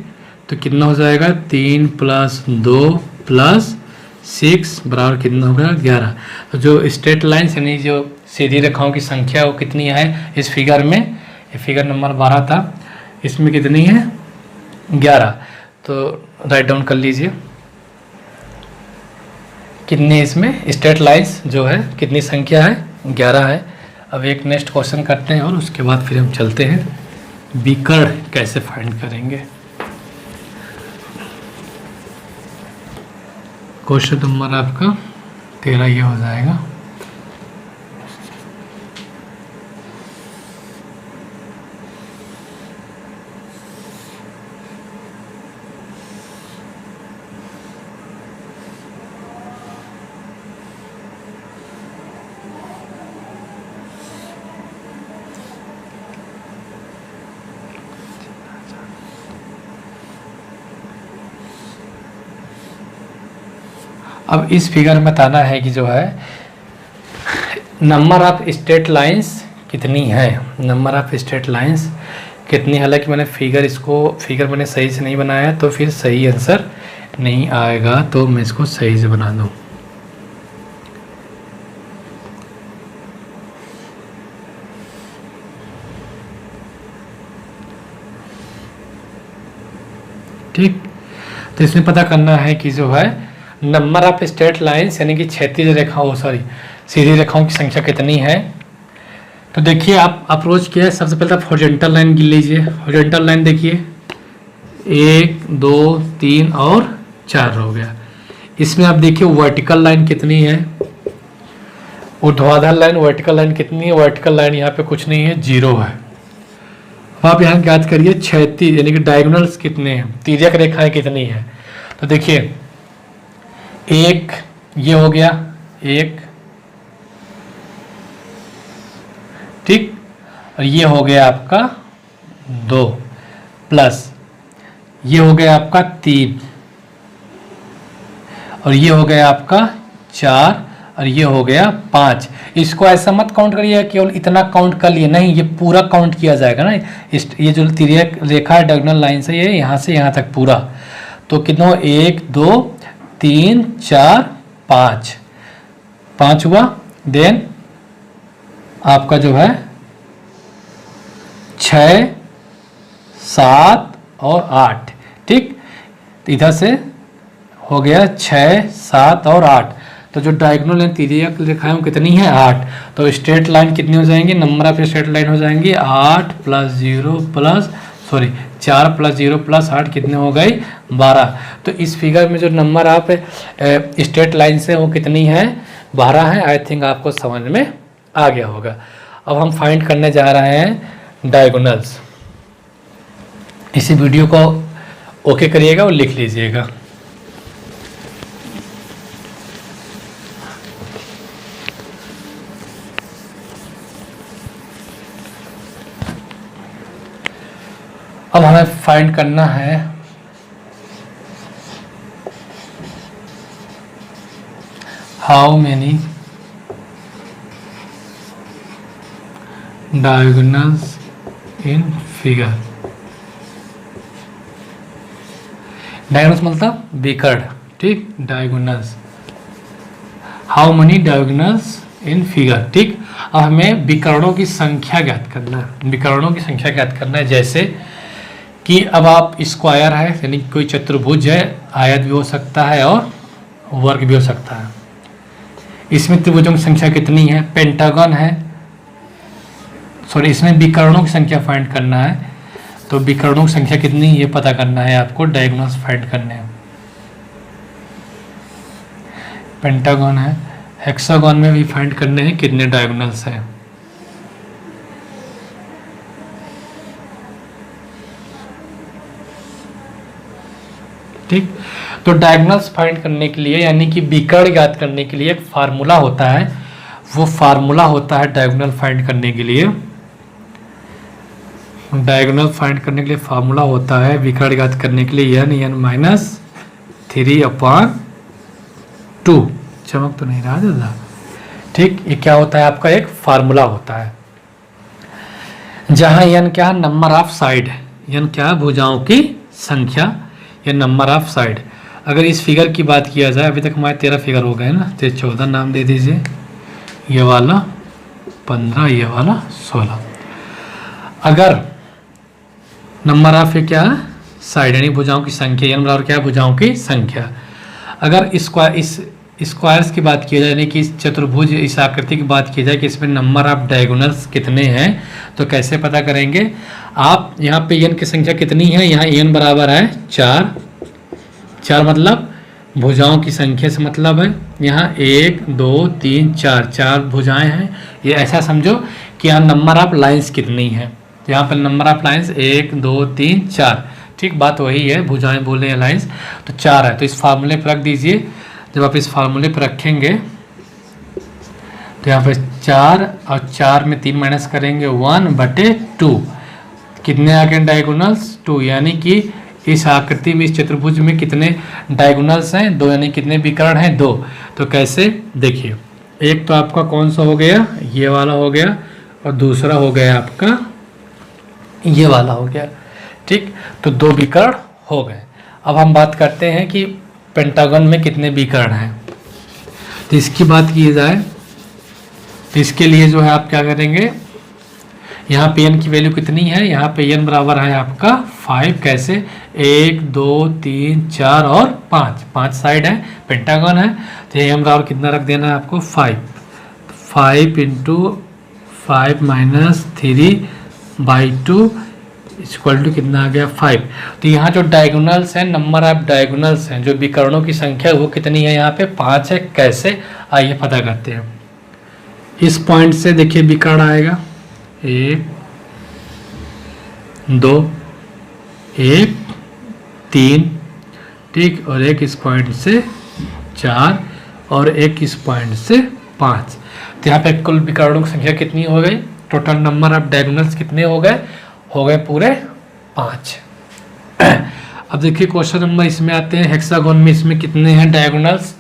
तो कितना हो जाएगा, 3 + 2 + 6 बराबर कितना होगा, 11। तो जो स्ट्रेट लाइंस यानी जो सीधी रेखाओं की संख्या वो कितनी है इस फिगर में, ये फिगर नंबर 12 था, इसमें कितनी है, 11। तो राइट डाउन कर लीजिए कितनी इसमें स्ट्रेट लाइंस जो है, कितनी संख्या है, 11 है। अब एक नेक्स्ट क्वेश्चन करते हैं और उसके बाद फिर हम चलते हैं विकर्ण कैसे फाइंड करेंगे। क्वेश्चन नंबर आपका 13 ये हो जाएगा। अब इस फिगर में बताना है कि जो है नंबर ऑफ स्ट्रेट लाइंस कितनी है, नंबर ऑफ स्ट्रेट लाइंस कितनी। हालांकि मैंने फिगर मैंने सही से नहीं बनाया तो फिर सही आंसर नहीं आएगा, तो मैं इसको सही से बना दूं। ठीक, तो इसमें पता करना है कि जो है नंबर ऑफ स्ट्रेट लाइंस यानी कि क्षैतिज रेखाओं सीधी रेखाओं की संख्या कितनी है। तो देखिए आप अप्रोच किया है, सबसे पहले आप हॉरिजॉन्टल लाइन गिन लीजिए। हॉरिजॉन्टल लाइन देखिए 1 2 3 और 4 हो गया। इसमें आप देखिए वर्टिकल लाइन कितनी है, ऊर्ध्वाधर लाइन वर्टिकल लाइन कितनी है। वर्टिकल लाइन यहाँ पे कुछ नहीं है, 0 है। आप यहाँ ज्ञात करिए क्षैतिज यानी कि डायगोनल्स कितने हैं, तिर्यक रेखाएं कितनी है। तो देखिए एक ये हो गया 1, ठीक, और ये हो गया आपका 2 प्लस ये हो गया आपका 3 और ये हो गया आपका 4 और ये हो गया 5। इसको ऐसा मत काउंट करिए केवल इतना काउंट कर लिए, नहीं, ये पूरा काउंट किया जाएगा ना। ये जो तिर्यक रेखा है डायगोनल लाइन से, ये यहाँ से यहाँ तक पूरा, तो कितना 1 2 3 4 5 हुआ। देन आपका जो है 6 7 और 8, ठीक, तो इधर से हो गया 6 7 और 8। तो जो डायगोनल लाइन तिर्यक रेखाएं कितनी है 8। तो स्ट्रेट लाइन कितनी हो जाएंगी, नंबर ऑफ स्ट्रेट लाइन हो जाएंगी 8 प्लस 0 प्लस 4 प्लस 0 प्लस 8 कितने हो गए 12। तो इस फिगर में जो नंबर ऑफ स्ट्रेट लाइन से वो कितनी है 12 है। आई थिंक आपको समझ में आ गया होगा। अब हम फाइंड करने जा रहे हैं डायगोनल्स। इसी वीडियो को ओके करिएगा और लिख लीजिएगा। अब हमें फाइंड करना है how many diagonals in figure. Diagonals मतलब विकर्ण, ठीक, diagonals, how many diagonals in figure, ठीक। अब हमें विकर्णों की संख्या ज्ञात करना है, विकर्णों की संख्या ज्ञात करना है। जैसे कि अब आप स्क्वायर है यानी कोई चतुर्भुज है, आयत भी हो सकता है और वर्ग भी हो सकता है। इसमें त्रिभुजों की संख्या कितनी है, पेंटागन है, इसमें विकर्णों की संख्या फाइंड करना है। तो विकर्णों की संख्या कितनी ये पता करना है आपको, डायगोनल्स फाइंड करने हैं। पेंटागन है, हेक्सागन में भी फाइंड करने हैं कितने डायगोनल्स हैं। ठीक, तो डायगोनल्स फाइंड करने के लिए यानी कि विकर्ण ज्ञात करने के लिए एक फार्मूला होता है। वो फार्मूला होता है डायगोनल फाइंड करने के लिए, डायगोनल फाइंड करने के लिए फार्मूला होता है विकर्ण ज्ञात करने के लिए n-3/2। चमक तो नहीं रहा दादा, ठीक। ये क्या होता है आपका एक फार्मूला होता है, जहां n क्या नंबर ऑफ साइड, n क्या भुजाओं की संख्या या नंबर ऑफ साइड। अगर इस फिगर की बात किया जाए, अभी तक हमारे 13 फिगर हो गए ना, तो 14 नाम दे दीजिए, ये वाला 15, ये वाला 16। अगर नंबर ऑफ क्या साइड यानी भुजाओं की संख्या, n बराबर क्या भुजाओं की संख्या। अगर इस स्क्वायर्स की बात की जाए, यानी कि इस चतुर्भुज इस आकृति की बात की जाए कि इसमें नंबर ऑफ डायगोनल्स कितने हैं, तो कैसे पता करेंगे। आप यहाँ पे n की संख्या कितनी है, यहाँ n बराबर है 4, 4 मतलब भुजाओं की संख्या से मतलब है। यहाँ 1 2 3 4, 4 भुजाएं हैं। ये ऐसा समझो कि यहाँ नंबर ऑफ लाइंस कितनी है, तो यहाँ पर नंबर ऑफ लाइंस 1 2 3 4, ठीक, बात वही है, भुजाएं बोले हैं लाइंस, तो 4 है। तो इस फार्मूले पर रख दीजिए। जब आप इस फार्मूले पर रखेंगे तो यहाँ पे 4 और 4 में 3 माइनस करेंगे 1/2, कितने आ गए डायगोनल्स 2, यानी कि इस आकृति में इस चतुर्भुज में कितने डायगोनल्स हैं 2, यानी कितने विकर्ण हैं 2। तो कैसे देखिए, एक तो आपका कौन सा हो गया, ये वाला हो गया, और दूसरा हो गया आपका ये वाला हो गया, ठीक, तो 2 विकर्ण हो गए। अब हम बात करते हैं कि पेंटागन में कितने विकर्ण हैं। तो इसकी बात की जाए तो इसके लिए जो है आप क्या करेंगे, यहाँ पे n की वैल्यू कितनी है, यहाँ पे n बराबर है आपका 5, कैसे 1 2 3 4 और 5, 5 साइड है, पेंटागन है, तो n बराबर कितना रख देना है आपको 5, 5 × 5 - 3/2 इक्वल टू कितना आ गया 5। तो यहाँ जो डायगोनल्स हैं, नंबर ऑफ डायगोनल्स हैं, जो विकर्णों की संख्या वो कितनी है, यहाँ पे 5 है, कैसे आइए पता करते हैं। इस पॉइंट से देखिए विकर्ण आएगा 1 2 1 3, ठीक, और एक इस पॉइंट से 4 और एक इस पॉइंट से 5। तो यहाँ पे कुल विकर्णों की संख्या कितनी हो गई, टोटल नंबर ऑफ डायगोनल्स कितने हो गए पूरे 5। अब देखिए क्वेश्चन नंबर इसमें आते हैं, हेक्सागोन में इसमें कितने हैं डायगोनल्स,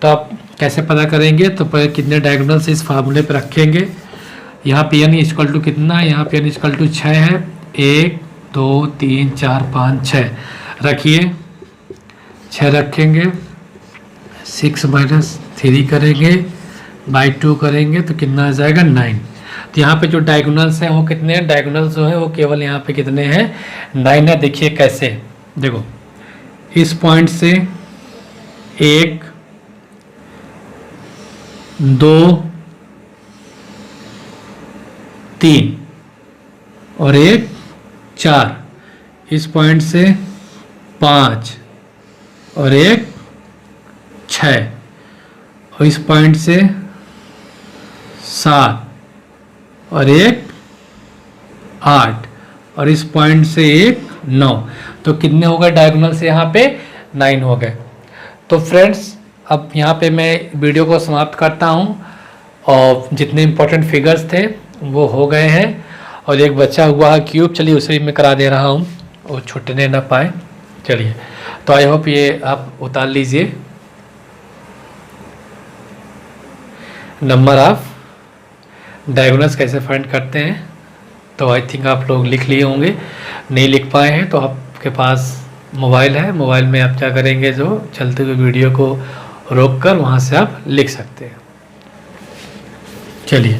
तो आप कैसे पता करेंगे, तो पहले कितने डायगोनल्स इस फार्मूले पे रखेंगे। यहाँ पे n इक्वल टू कितना है, यहाँ पे n इक्वल टू 6 है, 1 2 3 4 5 6 रखिए, 6 रखेंगे, 6 - 3 करेंगे, /2 करेंगे तो कितना आ जाएगा 9। तो यहाँ पे जो डायगोनल्स हैं वो कितने हैं, डायगोनल्स जो है वो केवल यहाँ पे कितने हैं 9 है। देखिए कैसे, देखो इस पॉइंट से 1 2 3 और 1 4, इस पॉइंट से 5 और 1 6, और इस पॉइंट से 7 और 1 8, और इस पॉइंट से 1 9, तो कितने हो गए डायगोनल से यहाँ पे 9 हो गए। तो फ्रेंड्स अब यहाँ पे मैं वीडियो को समाप्त करता हूँ, और जितने इम्पोर्टेंट फिगर्स थे वो हो गए हैं, और एक बचा हुआ है क्यूब, चलिए उसे भी मैं करा दे रहा हूँ, वो छूटने ना पाए। चलिए, तो आई होप ये आप उतार लीजिए। नंबर ऑफ डायगोनल्स कैसे फाइंड करते हैं, तो आई थिंक आप लोग लिख लिए होंगे, नहीं लिख पाए हैं तो आपके पास मोबाइल है, मोबाइल में आप क्या करेंगे, जो चलते हुए वीडियो को रोक कर वहाँ से आप लिख सकते हैं। चलिए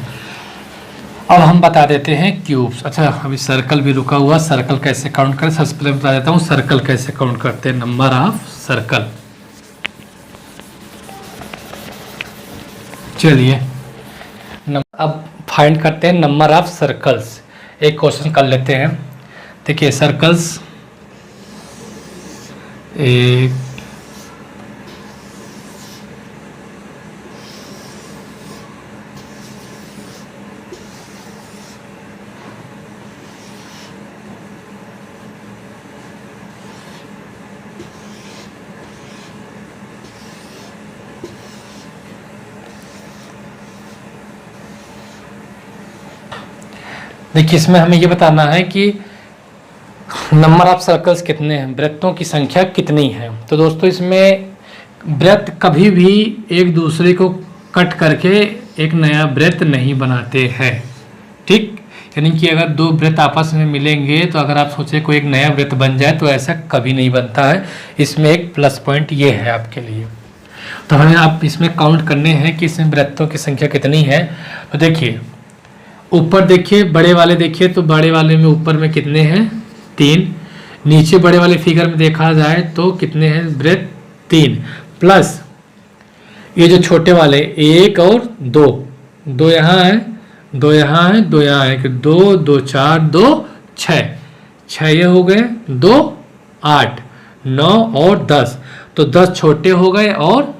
अब हम बता देते हैं क्यूब्स। अच्छा, अभी सर्कल भी रुका हुआ, सर्कल कैसे काउंट करें, सबसे पहले बता देता हूँ सर्कल कैसे काउंट करते हैं, नंबर ऑफ सर्कल। चलिए अब फाइंड करते हैं नंबर ऑफ सर्कल्स। एक क्वेश्चन कर लेते हैं, देखिए सर्कल्स 1 देखिए इसमें हमें ये बताना है कि नंबर ऑफ सर्कल्स कितने हैं, वृत्तों की संख्या कितनी है। तो दोस्तों इसमें वृत्त कभी भी एक दूसरे को कट करके एक नया वृत्त नहीं बनाते हैं, ठीक, यानी कि अगर दो वृत्त आपस में मिलेंगे तो अगर आप सोचे कोई एक नया वृत्त बन जाए तो ऐसा कभी नहीं बनता है। इसमें एक प्लस पॉइंट ये है आपके लिए। तो हमें आप इसमें काउंट करने हैं कि इसमें वृत्तों की संख्या कितनी है। तो देखिए ऊपर देखिए, बड़े वाले देखिए, तो बड़े वाले में ऊपर में कितने हैं 3, नीचे बड़े वाले फिगर में देखा जाए तो कितने हैं वृत्त 3, प्लस ये जो छोटे वाले 1 और 2, 2 यहाँ है, 2 यहाँ है, 2 यहाँ है, कि 2 2 4 2 6, 6 ये हो गए, 2 8 9 और 10, तो 10 छोटे हो गए और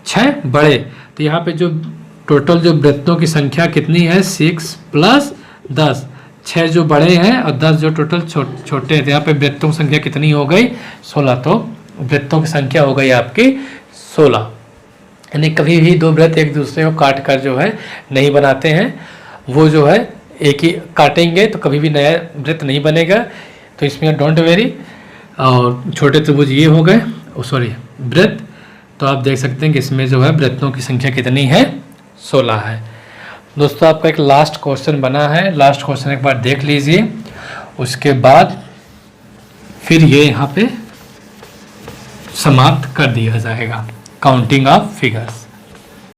6 बड़े। तो यहाँ पे जो टोटल जो वृत्तों की संख्या कितनी है, 6 + 10, 6 जो बड़े हैं और 10 जो टोटल छोटे हैं। तो यहाँ पे वृत्तों की संख्या कितनी हो गई, 16। तो वृत्तों की संख्या हो गई आपकी 16। यानी कभी भी दो वृत्त एक दूसरे को काट कर जो है नहीं बनाते हैं, वो जो है एक ही काटेंगे तो कभी भी नया वृत्त नहीं बनेगा। तो इसमें डोंट वेरी। और छोटे त्रिभुज ये हो गए, सॉरी वृत्त। तो आप देख सकते हैं कि इसमें जो है वृत्तों की संख्या कितनी है, 16 है। दोस्तों आपका एक लास्ट क्वेश्चन बना है, लास्ट क्वेश्चन एक बार देख लीजिए, उसके बाद फिर ये यहाँ पे समाप्त कर दिया जाएगा काउंटिंग ऑफ फिगर्स।